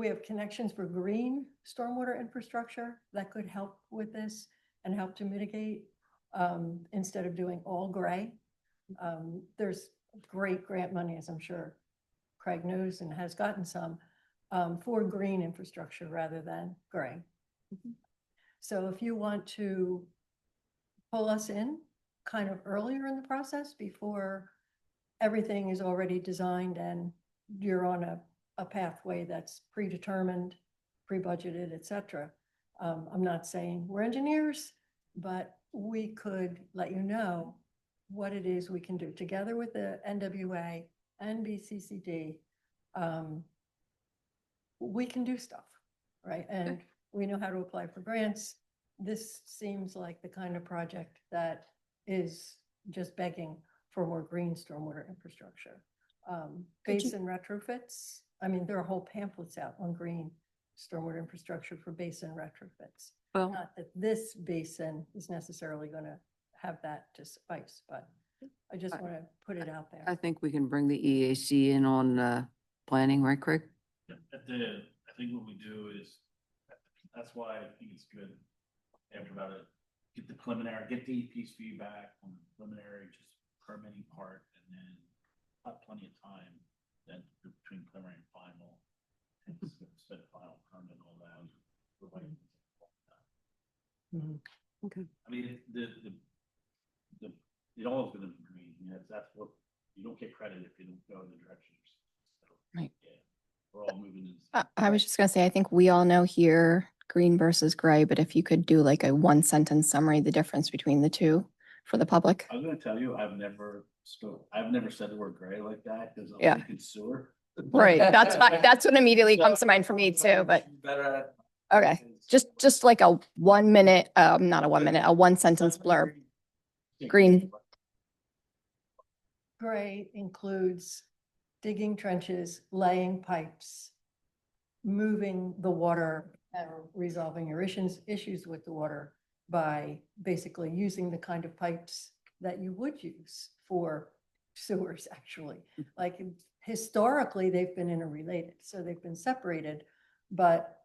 have connections for green stormwater infrastructure that could help with this and help to mitigate instead of doing all gray. There's great grant money, as I'm sure Craig knows and has gotten some, for green infrastructure rather than gray. So if you want to pull us in kind of earlier in the process before everything is already designed and you're on a pathway that's predetermined, pre-budgeted, et cetera. I'm not saying we're engineers, but we could let you know what it is we can do together with the NWA and BCCD. We can do stuff, right? And we know how to apply for grants. This seems like the kind of project that is just begging for more green stormwater infrastructure. Could you- Basin retrofits, I mean, there are whole pamphlets out on green stormwater infrastructure for basin retrofits. Well, Not that this basin is necessarily going to have that to suffice, but I just want to put it out there. I think we can bring the EAC in on planning, right, Craig? Yeah, I think what we do is, that's why I think it's good after about it, get the preliminary, get the piece feedback on the preliminary, just permitting part, and then have plenty of time then between preliminary and final. And spend final permit and all that. Okay. I mean, it all is gonna be green, that's what, you don't get credit if you don't go in the directions. Right. Yeah, we're all moving in. I was just gonna say, I think we all know here, green versus gray, but if you could do like a one sentence summary, the difference between the two for the public. I was gonna tell you, I've never said the word gray like that, because I'm Yeah. thinking sewer. Right, that's what immediately comes to mind for me too, but Better at. okay. just like a 1 minute, not a 1 minute, a 1 sentence blurb. Green. Gray includes digging trenches, laying pipes, moving the water, and resolving your issues with the water by basically using the kind of pipes that you would use for sewers, actually. Like historically, they've been interrelated, so they've been separated. But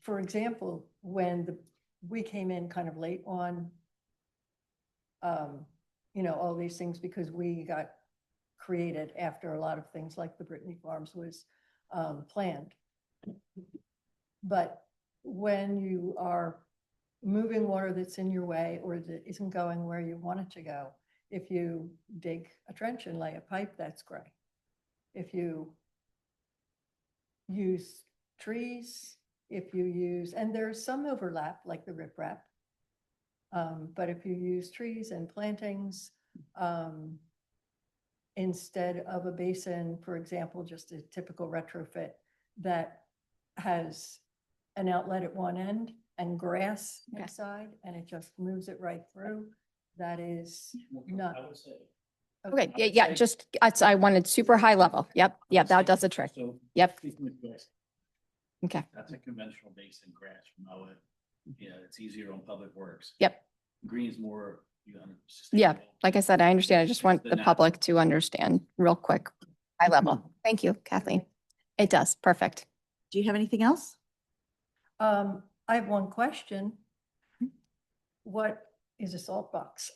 for example, when we came in kind of late on, all these things because we got created after a lot of things like the Brittany Farms was planned. But when you are moving water that's in your way or that isn't going where you want it to go, if you dig a trench and lay a pipe, that's gray. If you use trees, and there's some overlap like the riprap. But if you use trees and plantings, instead of a basin, for example, just a typical retrofit that has an outlet at one end and grass Okay. inside, and it just moves it right through, that is not. I would say. Okay, yeah, just, I wanted super high level. Yep, yeah, that does the trick. So, Yep. speaking with grass, Okay, that's a conventional basin grass, you mow it. Yeah, it's easier on public works. Yep. Green is more, yeah, sustainable. like I said, I understand. I just want The the natural. public to understand real quick, high level. Thank you, Kathleen. It does, perfect. Do you have anything else? I have one question. What is a salt box?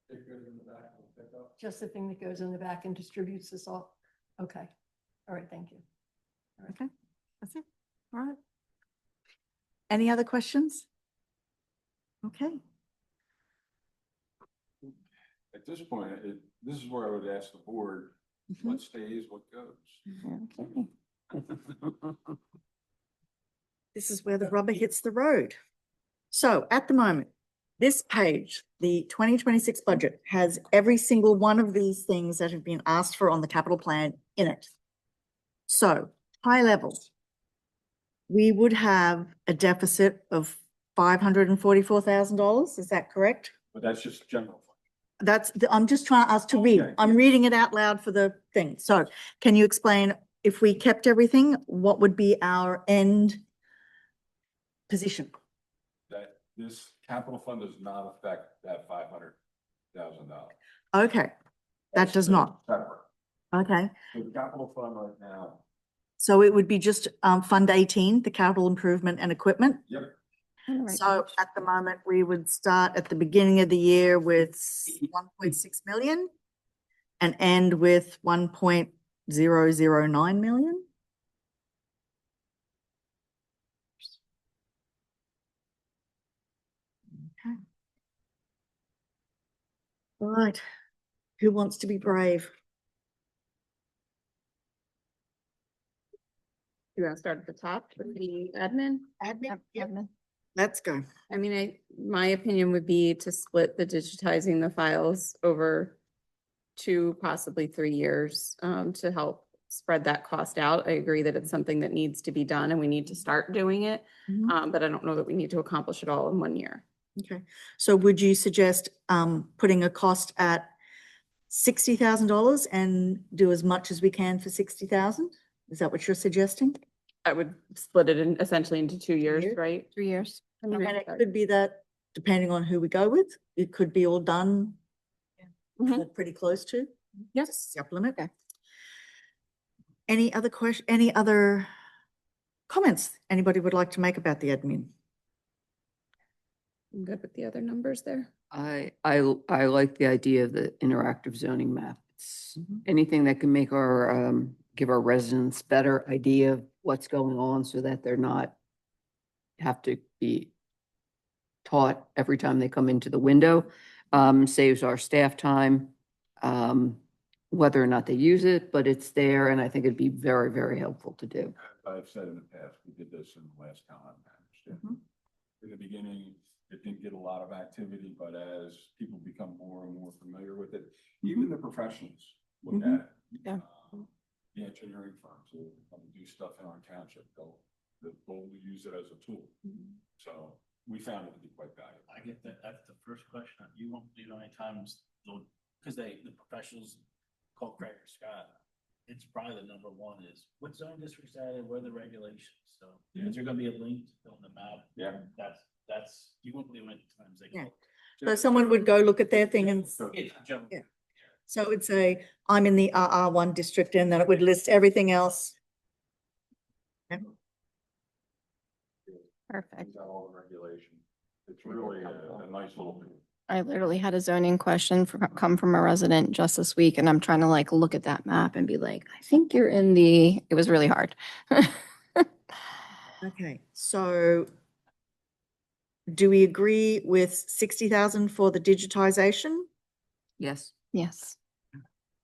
It goes in the back of the pickup. Just the thing that goes in the back and distributes the salt? Okay. All right, thank you. Okay, that's it. All right. Any other questions? Okay. At this point, this is where I would ask the board, what stays, what goes? Okay. This is where the rubber hits the road. So at the moment, this page, the 2026 budget, has every single one of these things that have been asked for on the capital plan in it. So high level, we would have a deficit of $544,000. Is that correct? But that's just general. I'm just trying to ask to read. Okay, I'm yeah. reading it out loud for the thing. So can you explain, if we kept everything, what would be our end position? That this capital fund does not affect that $500,000. Okay, that does not. Separate. Okay, So the capital fund right now, so it would be just Fund 18, the capital improvement and equipment. yep, So at the moment, we would start at the beginning of the year with 1.6 million and end with 1.009 million. Okay. All right. Who wants to be brave? You want to start at the top with the admin? Admin? Yep. Admin. Let's go. I mean, my opinion would be to split the digitizing the files over 2, possibly 3 years, to help spread that cost out. I agree that it's something that needs to be done and we need to start doing it. Mhm. But I don't know that we need to accomplish it all in 1 year. Okay, so would you suggest putting a cost at $60,000 and do as much as we can for 60,000? Is that what you're suggesting? I would split it in essentially into 2 years, Year? right? 3 years. And it could be that, depending on who we go with, it could be all done Mhm. or pretty close to. Yep. Just Supplement. Okay. Any other any other comments anybody would like to make about the admin? I'm good with the other numbers there. I like the idea of the interactive zoning map. It's Mhm. anything that can make give our residents better idea of what's going on so that they're not have to be taught every time they come into the window, saves our staff time, whether or not they use it, but it's there, and I think it'd be very, very helpful to do. I've said in the past, we did this in the last town I managed. Mhm. In the beginning, it didn't get a lot of activity, but as people become more and more familiar with it, even the professionals look Mhm. at it. Yeah. The engineering firms who come and do stuff in our township, they'll that boldly use it as a tool. So we found it to be quite valuable. I get that, that's the first question. You won't, how many times, because the professionals call Craig or Scott, it's probably the number one is, what zone district's that in, what are the regulations? So, is there gonna be a link on the map? Yeah. That's, you won't believe how many times they Yeah. call. So someone would go look at their thing and, It's general. Yeah. so it would say, I'm in the RR1 district, and then it would list everything else. Perfect. It's got all the regulation. It's really a nice little thing. I literally had a zoning question come from a resident just this week, and I'm trying to like look at that map and be like, I think you're in the, it was really hard. Okay, so do we agree with 60,000 for the digitization? Yes. Yes,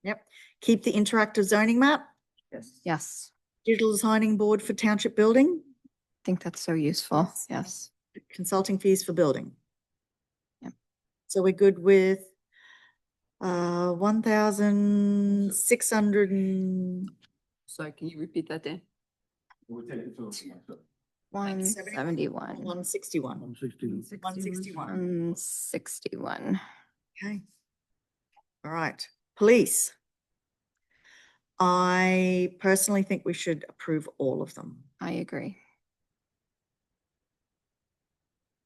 Yep. Keep the interactive zoning map, Yes. yes. digital signing board for township building, I think that's so useful. Yes. consulting fees for building. Yep. So we're good with 1,600 Sorry, can you repeat that, Dan? We take it to 171. 161. 160. 161. 161. Okay. All right. Police. I personally think we should approve all of them. I agree.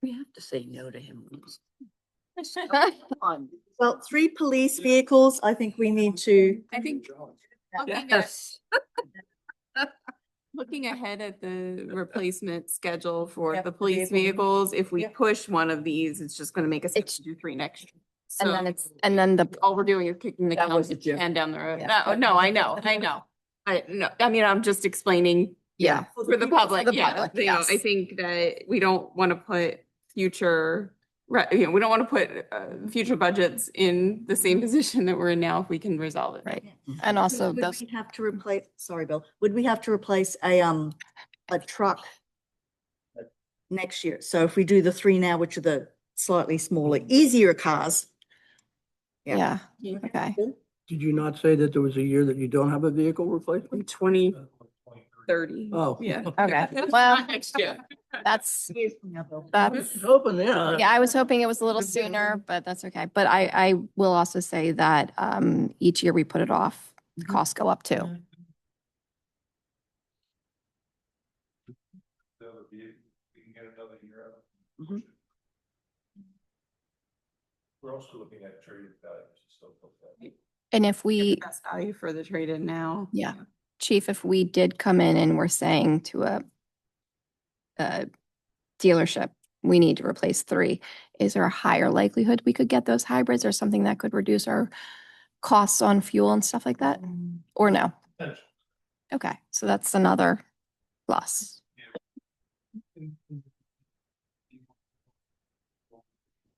We have to say no to him. Well, 3 police vehicles, I think we need to. I think looking at, Yes. looking ahead at the replacement schedule for Yep, the the police vehicle. vehicles, if we Yep. push one of these, it's just gonna make us have It's- to do 3 next year. And So then and then the, all we're doing is kicking the That was a can joke. down the road. Yeah. No, I know. I mean, I'm just explaining yeah, for the public, the yeah, public, you know, I yes. think that we don't want to put future, you know, we don't want to put future budgets in the same position that we're in now if we can resolve it. right. And also Would those, we have to replace, sorry, Bill, would we have to replace a truck next year? So if we do the 3 now, which are the slightly smaller, easier cars. yeah, okay. Did you not say that there was a year that you don't have a vehicle replacement? 2030. Oh. Yeah. Okay, That's well- not next year. That's, Bill. that's, Hoping, yeah. yeah, I was hoping it was a little sooner, but that's okay. But I will also say that each year we put it off, the costs go up too. The other vehicle, we can get another year out. Mhm. We're also looking at trading values and stuff like that. And if Get the we, best value for the trade-in now. Yeah. Chief, if we did come in and we're saying to a dealership, we need to replace 3, is there a higher likelihood we could get those hybrids or something that could reduce our costs on fuel and stuff like that? Or no? Potential. Okay, so that's another plus.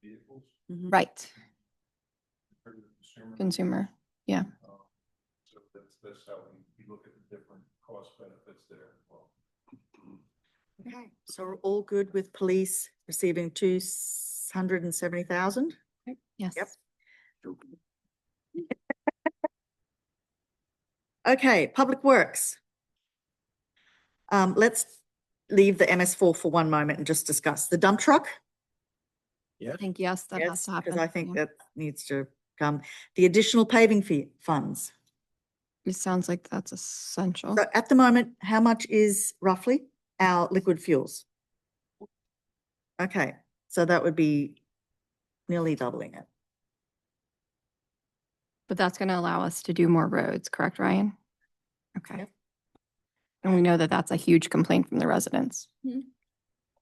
Vehicles. Right, for the consumer. consumer, yeah. So that's how we look at the different cost benefits there as well. Okay, so we're all good with police receiving 270,000? Yes. Yep. Okay, Public Works. Let's leave the MS4 for one moment and just discuss the dump truck. I think, yes, that has Yes, to happen. because I think yeah. that needs to come. The additional paving fee funds. It sounds like that's essential. So at the moment, how much is roughly our liquid fuels? Okay, so that would be nearly doubling it. But that's going to allow us to do more roads, correct, Ryan? Okay. Yep. And we know that that's a huge complaint from the residents.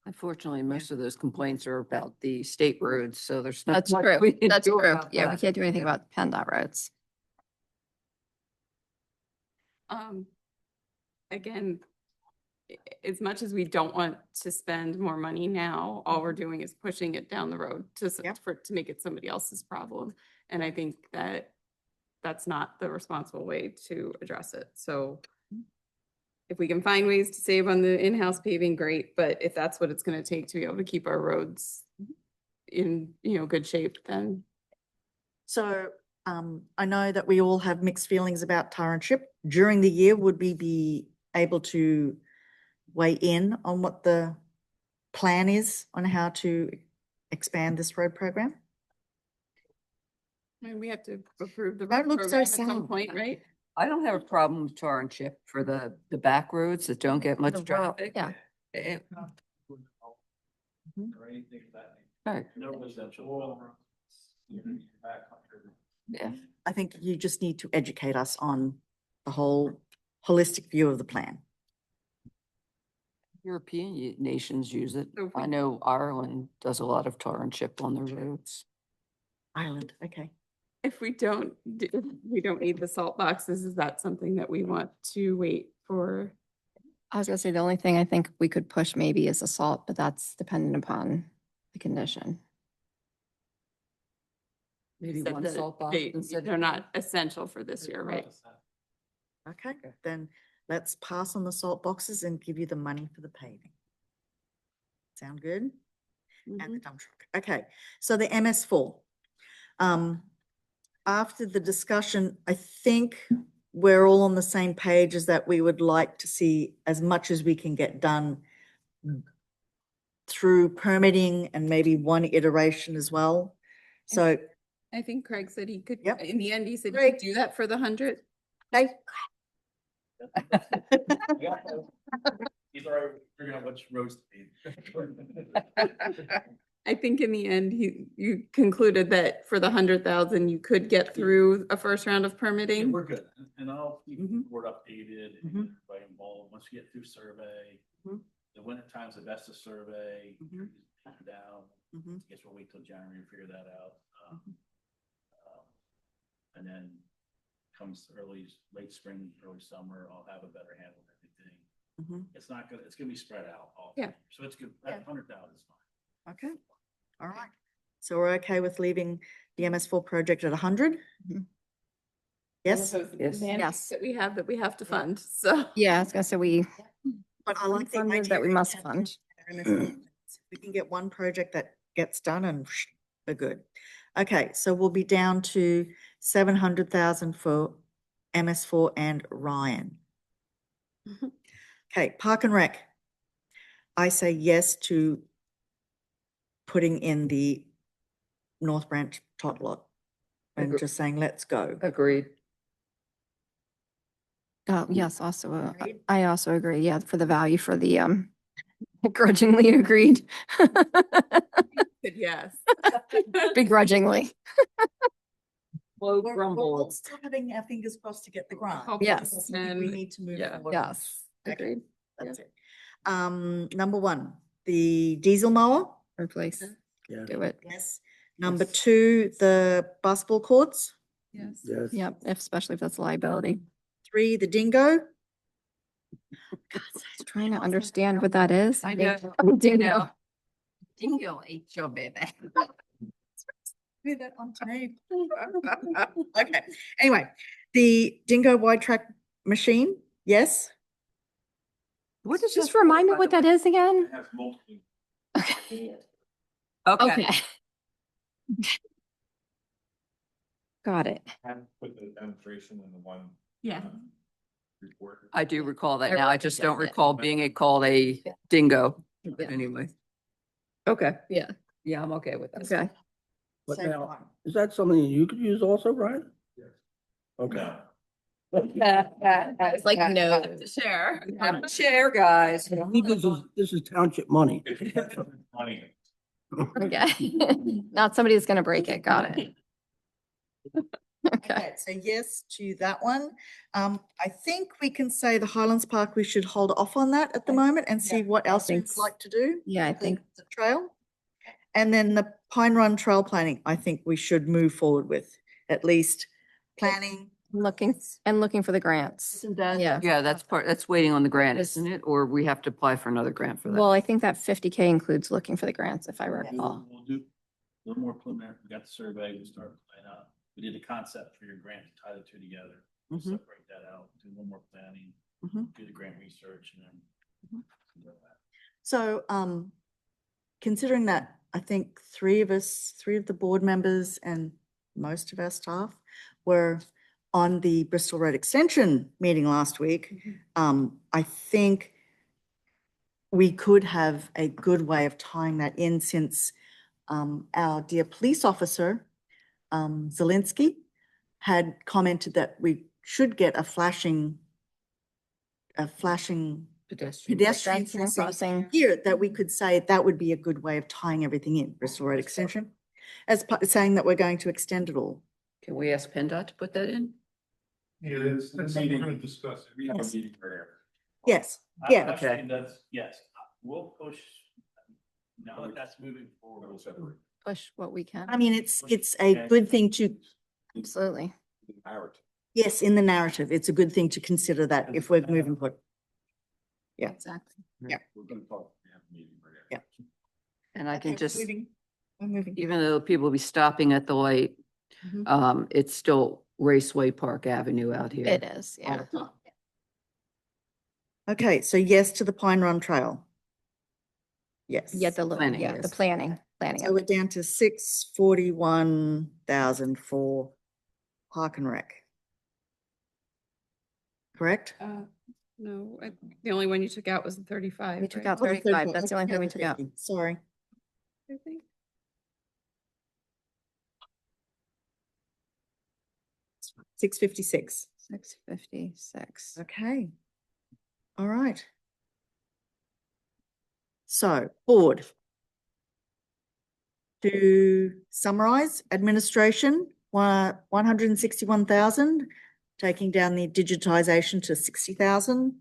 Unfortunately, most of those complaints are about the state roads, so there's not That's much true. we can That's do true. about Yeah, we that. can't do anything about PennDOT roads. Again, as much as we don't want to spend more money now, all we're doing is pushing it down the road Yep. to make it somebody else's problem. And I think that that's not the responsible way to address it. So if we can find ways to save on the in-house paving, great. But if that's what it's going to take to be able to keep our roads in, you know, good shape, then So I know that we all have mixed feelings about Tara and Ship. During the year, would we be able to weigh in on what the plan is on how to expand this road program? I mean, we have to approve the That road looks so program at some sad. point, right? I don't have a problem with tar and chip for the back roads that don't get The much road, traffic. yeah. Eh, Or anything of that nature. Right, No residential. yeah. I think you just need to educate us on the whole holistic view of the plan. European nations use it. So if I we- know Ireland does a lot of tar and chip on their roads. Ireland, okay. If we don't, we don't need the salt boxes, is that something that we want to wait for? I was gonna say, the only thing I think we could push maybe is assault, but that's dependent upon the condition. Maybe Said one that salt box they- instead. They're not essential for this year, right? Okay, then let's pass on the salt boxes and give you the money for the paving. Sound good? And the Mhm. dump truck. Okay, so the MS4. After the discussion, I think we're all on the same page as that we would like to see as much as we can get done through permitting and maybe one iteration as well. So, I think Craig said he could, Yep. in the end, he said he Craig. could do that for the 100. okay, He's already figuring out which roads to pave. I think in the end, you concluded that for the 100,000, you could get through a first round of Yeah, permitting. we're good, and I'll keep the Mhm. board updated and Mhm. everybody involved, once we get through survey. Mhm. The winter time's the best to survey, Mhm. down, Mhm. guess we'll wait till January to figure that out. Um, And then comes late spring, early summer, I'll have a better handle on everything. Mhm. It's not gonna, it's gonna be spread out all. Yeah. So it's good, Yeah. that 100,000 is fine. okay, all right. So we're okay with leaving the MS4 project at 100? Mhm. Yes, As opposed to the Yes. mandates Yes. That we have to fund, so. Yeah, I was gonna say but I like the Funded idea that we of must having fund. MS4. We can get one project that gets done and we're good. Okay, so we'll be down to 700,000 for MS4 and Ryan. Mhm. Okay, Park and Rec. I say yes to putting in the North Branch tot lot and Agre- just saying, let's go. Agreed. Yes, also, Agreed? I also agree, yeah, for the value for the, grudgingly agreed. But yes. Begrudgingly, Low We're all still having our fingers crossed to get the grant. Hope Yes. I think we need to move yeah. forward. yes, Okay, Agreed. that's it. Number one, the diesel mower, replace, Yeah, do it. yes. Number two, the basketball courts. Yes. yes. Yep, especially if that's liability. Three, the dingo. Trying to understand what that is. I know. I do know. Dingo ate your baby. Do that on tape. Okay, anyway, the dingo wide track machine, yes. What does Just this remind me for, what by that is again? It has multiple. Okay. the way? Okay. Got it. Have put the demonstration in the one. Yeah. Report. I do recall that I now. I recognize just don't it. recall being called a dingo. But Yeah. anyway. Okay. Yeah. Yeah, I'm okay with that. Okay. But Same now, one. is that something you could use also, Brian? Yes. Okay. No. It's like no. To share. Chair, guys. This is township money. It's money. Okay. Not somebody that's gonna break it. Got it. Okay. Okay, so yes to that one. I think we can say the Highlands Park, we should hold off on that at the moment and see what else we'd Thanks. like to do. Yeah, I with think, The trail. And then the Pine Run Trail planning, I think we should move forward with, at least planning. looking for the grants. Isn't that? Yeah. Yeah, that's waiting on the grant, Yes. isn't it? Or we have to apply for another grant for that? Well, I think that 50K includes looking for the grants, if I recall. We'll do a little more preliminary, we got the survey, we start planning out, we did a concept for your grant to tie the two together. We'll Mhm. separate that out, do a little more planning, Mhm. do the grant research and then. do that. So, considering that, I think three of the board members and most of our staff were on the Bristol Road Extension meeting last week. I think we could have a good way of tying that in since our dear police officer, Zelinski, had commented that we should get a flashing Pedestrian. pedestrian Pedestrian crossing crossing. here, that we could say that would be a good way of tying everything in, Bristol Road Extension, as saying that we're going to extend it all. Can we ask PennDOT to put that in? Yeah, that's something we're gonna discuss. We have a Yes. meeting right after. Yes, yeah. Actually, that's, yes, we'll push, now that that's moving forward. We'll separate. Push what we can. I mean, it's a good thing to, Absolutely. The narrative. yes, in the narrative, it's a good thing to consider that if we're moving forward. Yeah. Exactly. We're gonna talk, we have a meeting right after. Yeah. And I can just, We're moving. even though people will be stopping at the light, Mhm. it's still Raceway Park Avenue out here. It is, all yeah. the time. Okay, so yes to the Pine Run Trail. Yes. Yeah, Planning, yeah, the yes. planning. So we're down to 641,000 for Park and Rec. Correct? No, the only one you took out was the 35. We took right? out Oh, the 35, 35. that's the only thing we Okay, took out. 50. Sorry. I think. 656. 656. Okay. All right. So, board. To summarize, administration, 161,000, taking down the digitization to 60,000.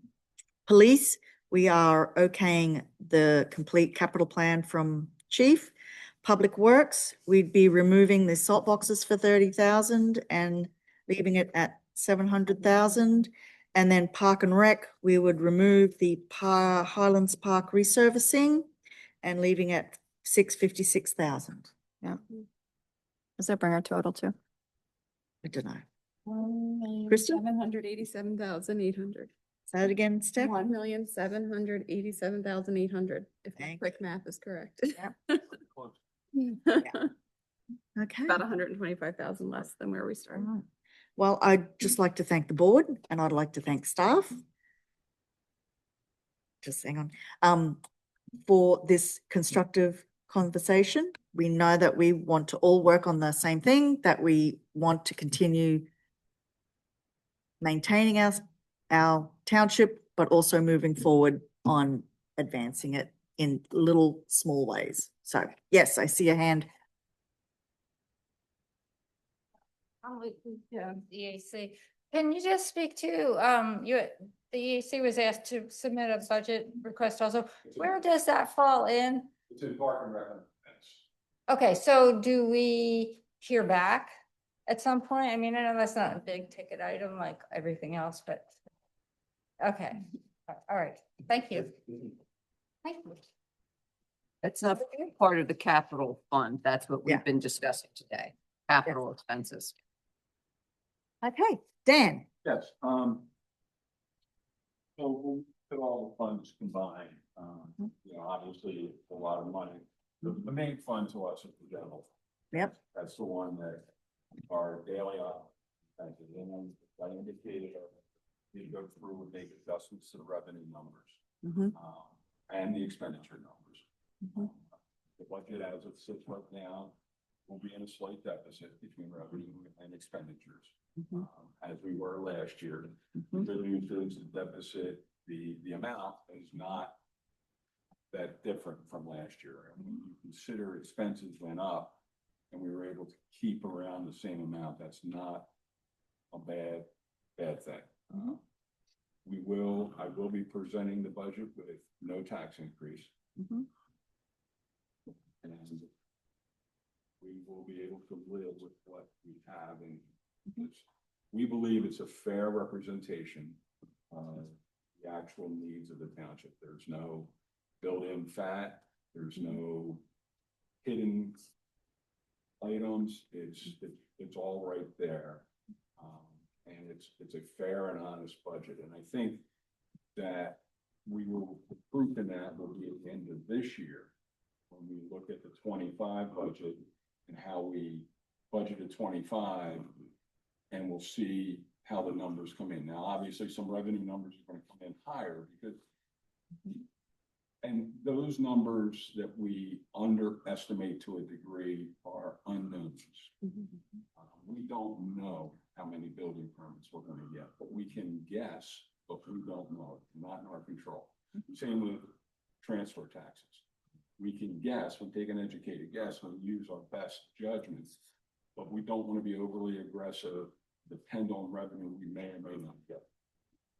Police, we are okaying the complete capital plan from chief. Public Works, we'd be removing the salt boxes for 30,000 and leaving it at 700,000. And then Park and Rec, we would remove the Highlands Park resurfacing and leaving it 656,000. Yeah. Does that bring our total to? I don't know. Kristen? Kristen? 787,800. Say it again, Steph. 1,787,800, if my Thank quick math is correct. Okay. About 125,000 less than where we started. Alright. Well, I'd just like to thank the board and I'd like to thank staff. Just hang on. For this constructive conversation. We know that we want to all work on the same thing, that we want to continue maintaining our township, but also moving forward on advancing it in little small ways. So yes, I see a hand. I'm with the EAC. Can you just speak to, the EAC was asked to submit a budget request also. Where does that fall in? It's in Park and Rec. Okay, so do we hear back at some point? I mean, I know that's not a big ticket item like everything else, but. Okay, all right, thank you. Thank you. It's not part of the capital fund. That's what Yeah. we've been discussing today, capital expenses. Okay, Dan. Yes, so we'll put all the funds combined, you know, obviously it's a lot of money. The main fund to us is the general. Yep. That's the one that our daily expenses, and then I indicated, we go through and make adjustments to the revenue numbers, Mhm. and the expenditure numbers. Mhm. The budget as it sits right now will be in a slight deficit between revenue and expenditures. Mhm. As we were last year. Mhm. The news is the deficit, the amount is not that different from last year. And when you consider expenses went up and we were able to keep around the same amount, that's not a bad thing. I will be presenting the budget with no tax increase. Mhm. And we will be able to live with what we have, and we believe it's a fair representation of the actual needs of the township. There's no built-in fat, there's no hidden items, it's all right there. And it's a fair and honest budget, and I think that the proof in that will be at the end of this year, when we look at the 25 budget and how we budgeted 25, and we'll see how the numbers come in. Now, obviously, some revenue numbers are going to come in higher because And those numbers that we underestimate to a degree are unknowns. We don't know how many building permits we're gonna get, but we can guess, but we don't know, not in our control. Same with transfer taxes. We can guess, we take an educated guess, we use our best judgments, but we don't want to be overly aggressive, depend on revenue we may or may not get.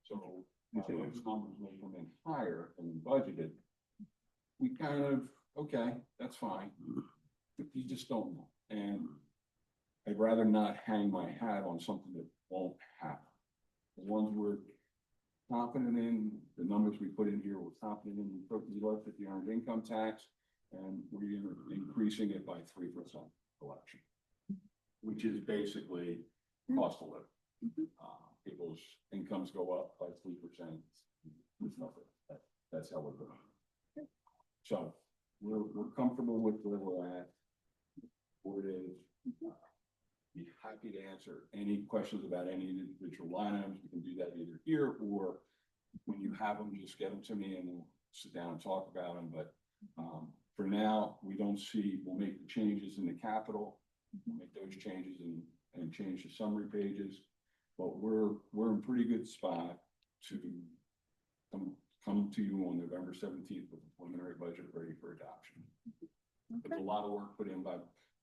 So if those numbers may come in higher than we budgeted, we kind of, okay, that's fine. But you just don't know. And I'd rather not hang my hat on something that won't happen. The ones we're confident in, the numbers we put in here, we're confident in, we looked at the earned income tax, and we're increasing it by 3% collection, which is basically cost of living. People's incomes go up by 3%. That's how we're doing. So we're comfortable with where we're at. Board is. Be happy to answer any questions about any individual line items. We can do that either here or when you have them, just get them to me and we'll sit down and talk about them. But for now, we don't see, we'll make the changes in the capital, we'll make those changes and change the summary pages. But we're in pretty good spot to come to you on November 17th with the preliminary budget ready for adoption. There's a lot of work put in by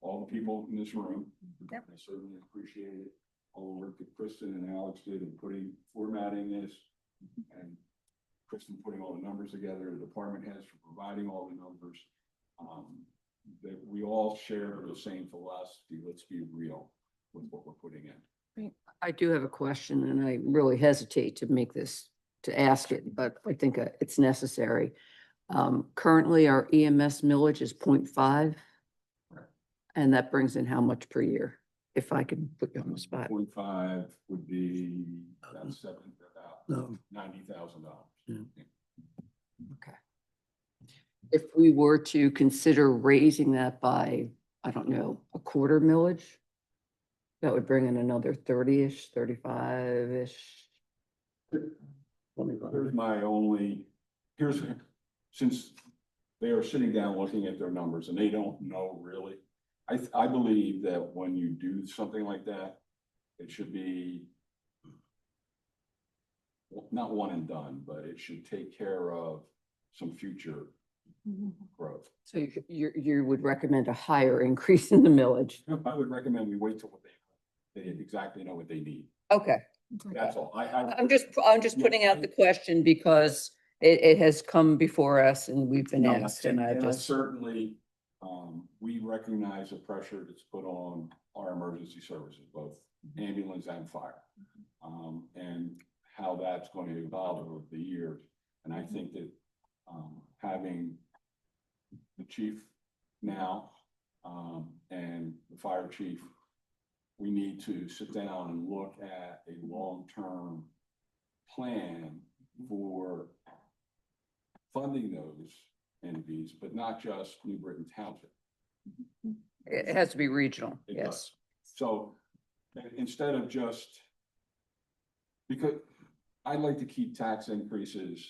all the people in this room. Yep. I certainly appreciate it. All the work that Kristen and Alex did in formatting this, and Kristen putting all the numbers together, the department heads for providing all the numbers. That we all share the same philosophy. Let's be real with what we're putting in. I do have a question and I really hesitate to ask it, but I think it's necessary. Currently our EMS millage is 0.5. And that brings in how much per year? If I could put you on the spot. 0.5 would be about No. $90,000. Yeah. Okay. If we were to consider raising that by, I don't know, a quarter millage, that would bring in another 30-ish, 35-ish. Here's my only, since they are sitting down looking at their numbers and they don't know really. I believe that when you do something like that, it should be not one and done, but it should take care of some future growth. So you would recommend a higher increase in the millage? I would recommend we wait till they exactly know what they need. Okay. That's all. I'm just putting out the question because it has come before us and we've been asked and I just. Certainly, we recognize the pressure that's put on our emergency services, both ambulance and fire. And how that's going to evolve over the years. And I think that having the chief now and the fire chief, we need to sit down and look at a long-term plan for funding those entities, but not just New Britain Township. It has to be regional, It yes. does. So instead of just, because I'd like to keep tax increases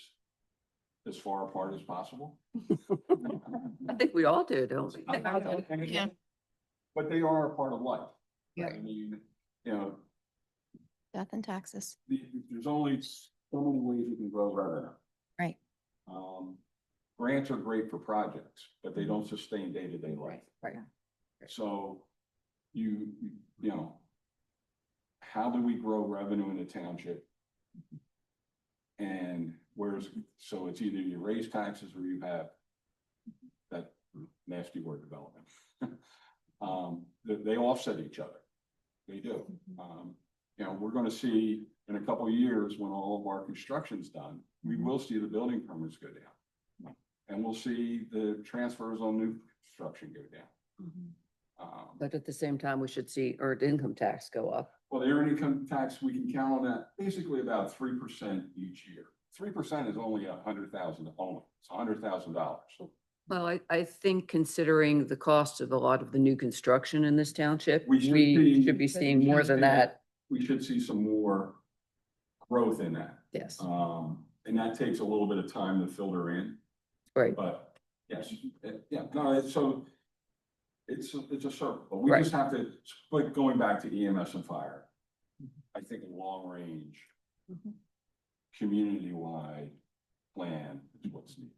as far apart as possible. I think we all do, don't we? Yeah. But they are a part of life. Yeah. I mean, you know, Death and taxes. there's only so many ways you can grow revenue. Right. Grants are great for projects, but they don't sustain day-to-day life. Right. So you know, how do we grow revenue in the township? And so it's either you raise taxes or you have that nasty word development. They offset each other. They do. You know, we're gonna see in a couple of years when all of our construction's done, we will see the building permits go down. And we'll see the transfers on new construction go down. But at the same time, we should see earned income tax go up. Well, the earned income tax, we can count on that basically about 3% each year. 3% is only $100,000 only. It's $100,000. So Well, I think considering the cost of a lot of the new construction in this township, We we should should be seeing more than that. we should see some more growth in that. Yes. And that takes a little bit of time to filter in. Right. But, yes, yeah, no, it's so, it's a circle, but we Right. just have to, but going back to EMS and fire, I think a long range, community-wide plan is what's needed.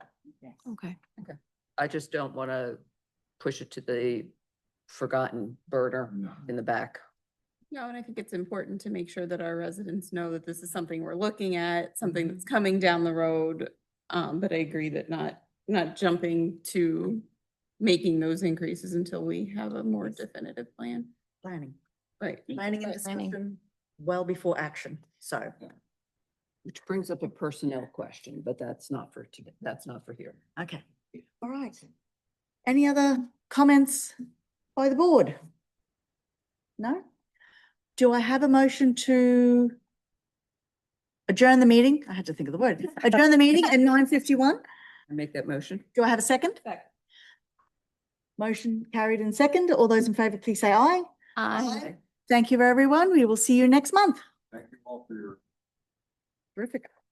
Okay. I just don't want to push it to the forgotten burner No. in the back. No, and I think it's important to make sure that our residents know that this is something we're looking at, something that's coming down the road. But I agree that not jumping to making those increases until we have a more definitive plan. Planning. Right. Planning and Planning. discussion well before action, so. Which brings up a personnel question, but that's not for today. That's not for here. Okay, all right. Any other comments by the board? No? Do I have a motion to adjourn the meeting? I had to think of the word. Adjourn the meeting at 9:51. I make that motion. Do I have a second? Motion carried in second. All those in favor, please say aye. Aye. Thank you, everyone. We will see you next month. Thank you all for your Terrific.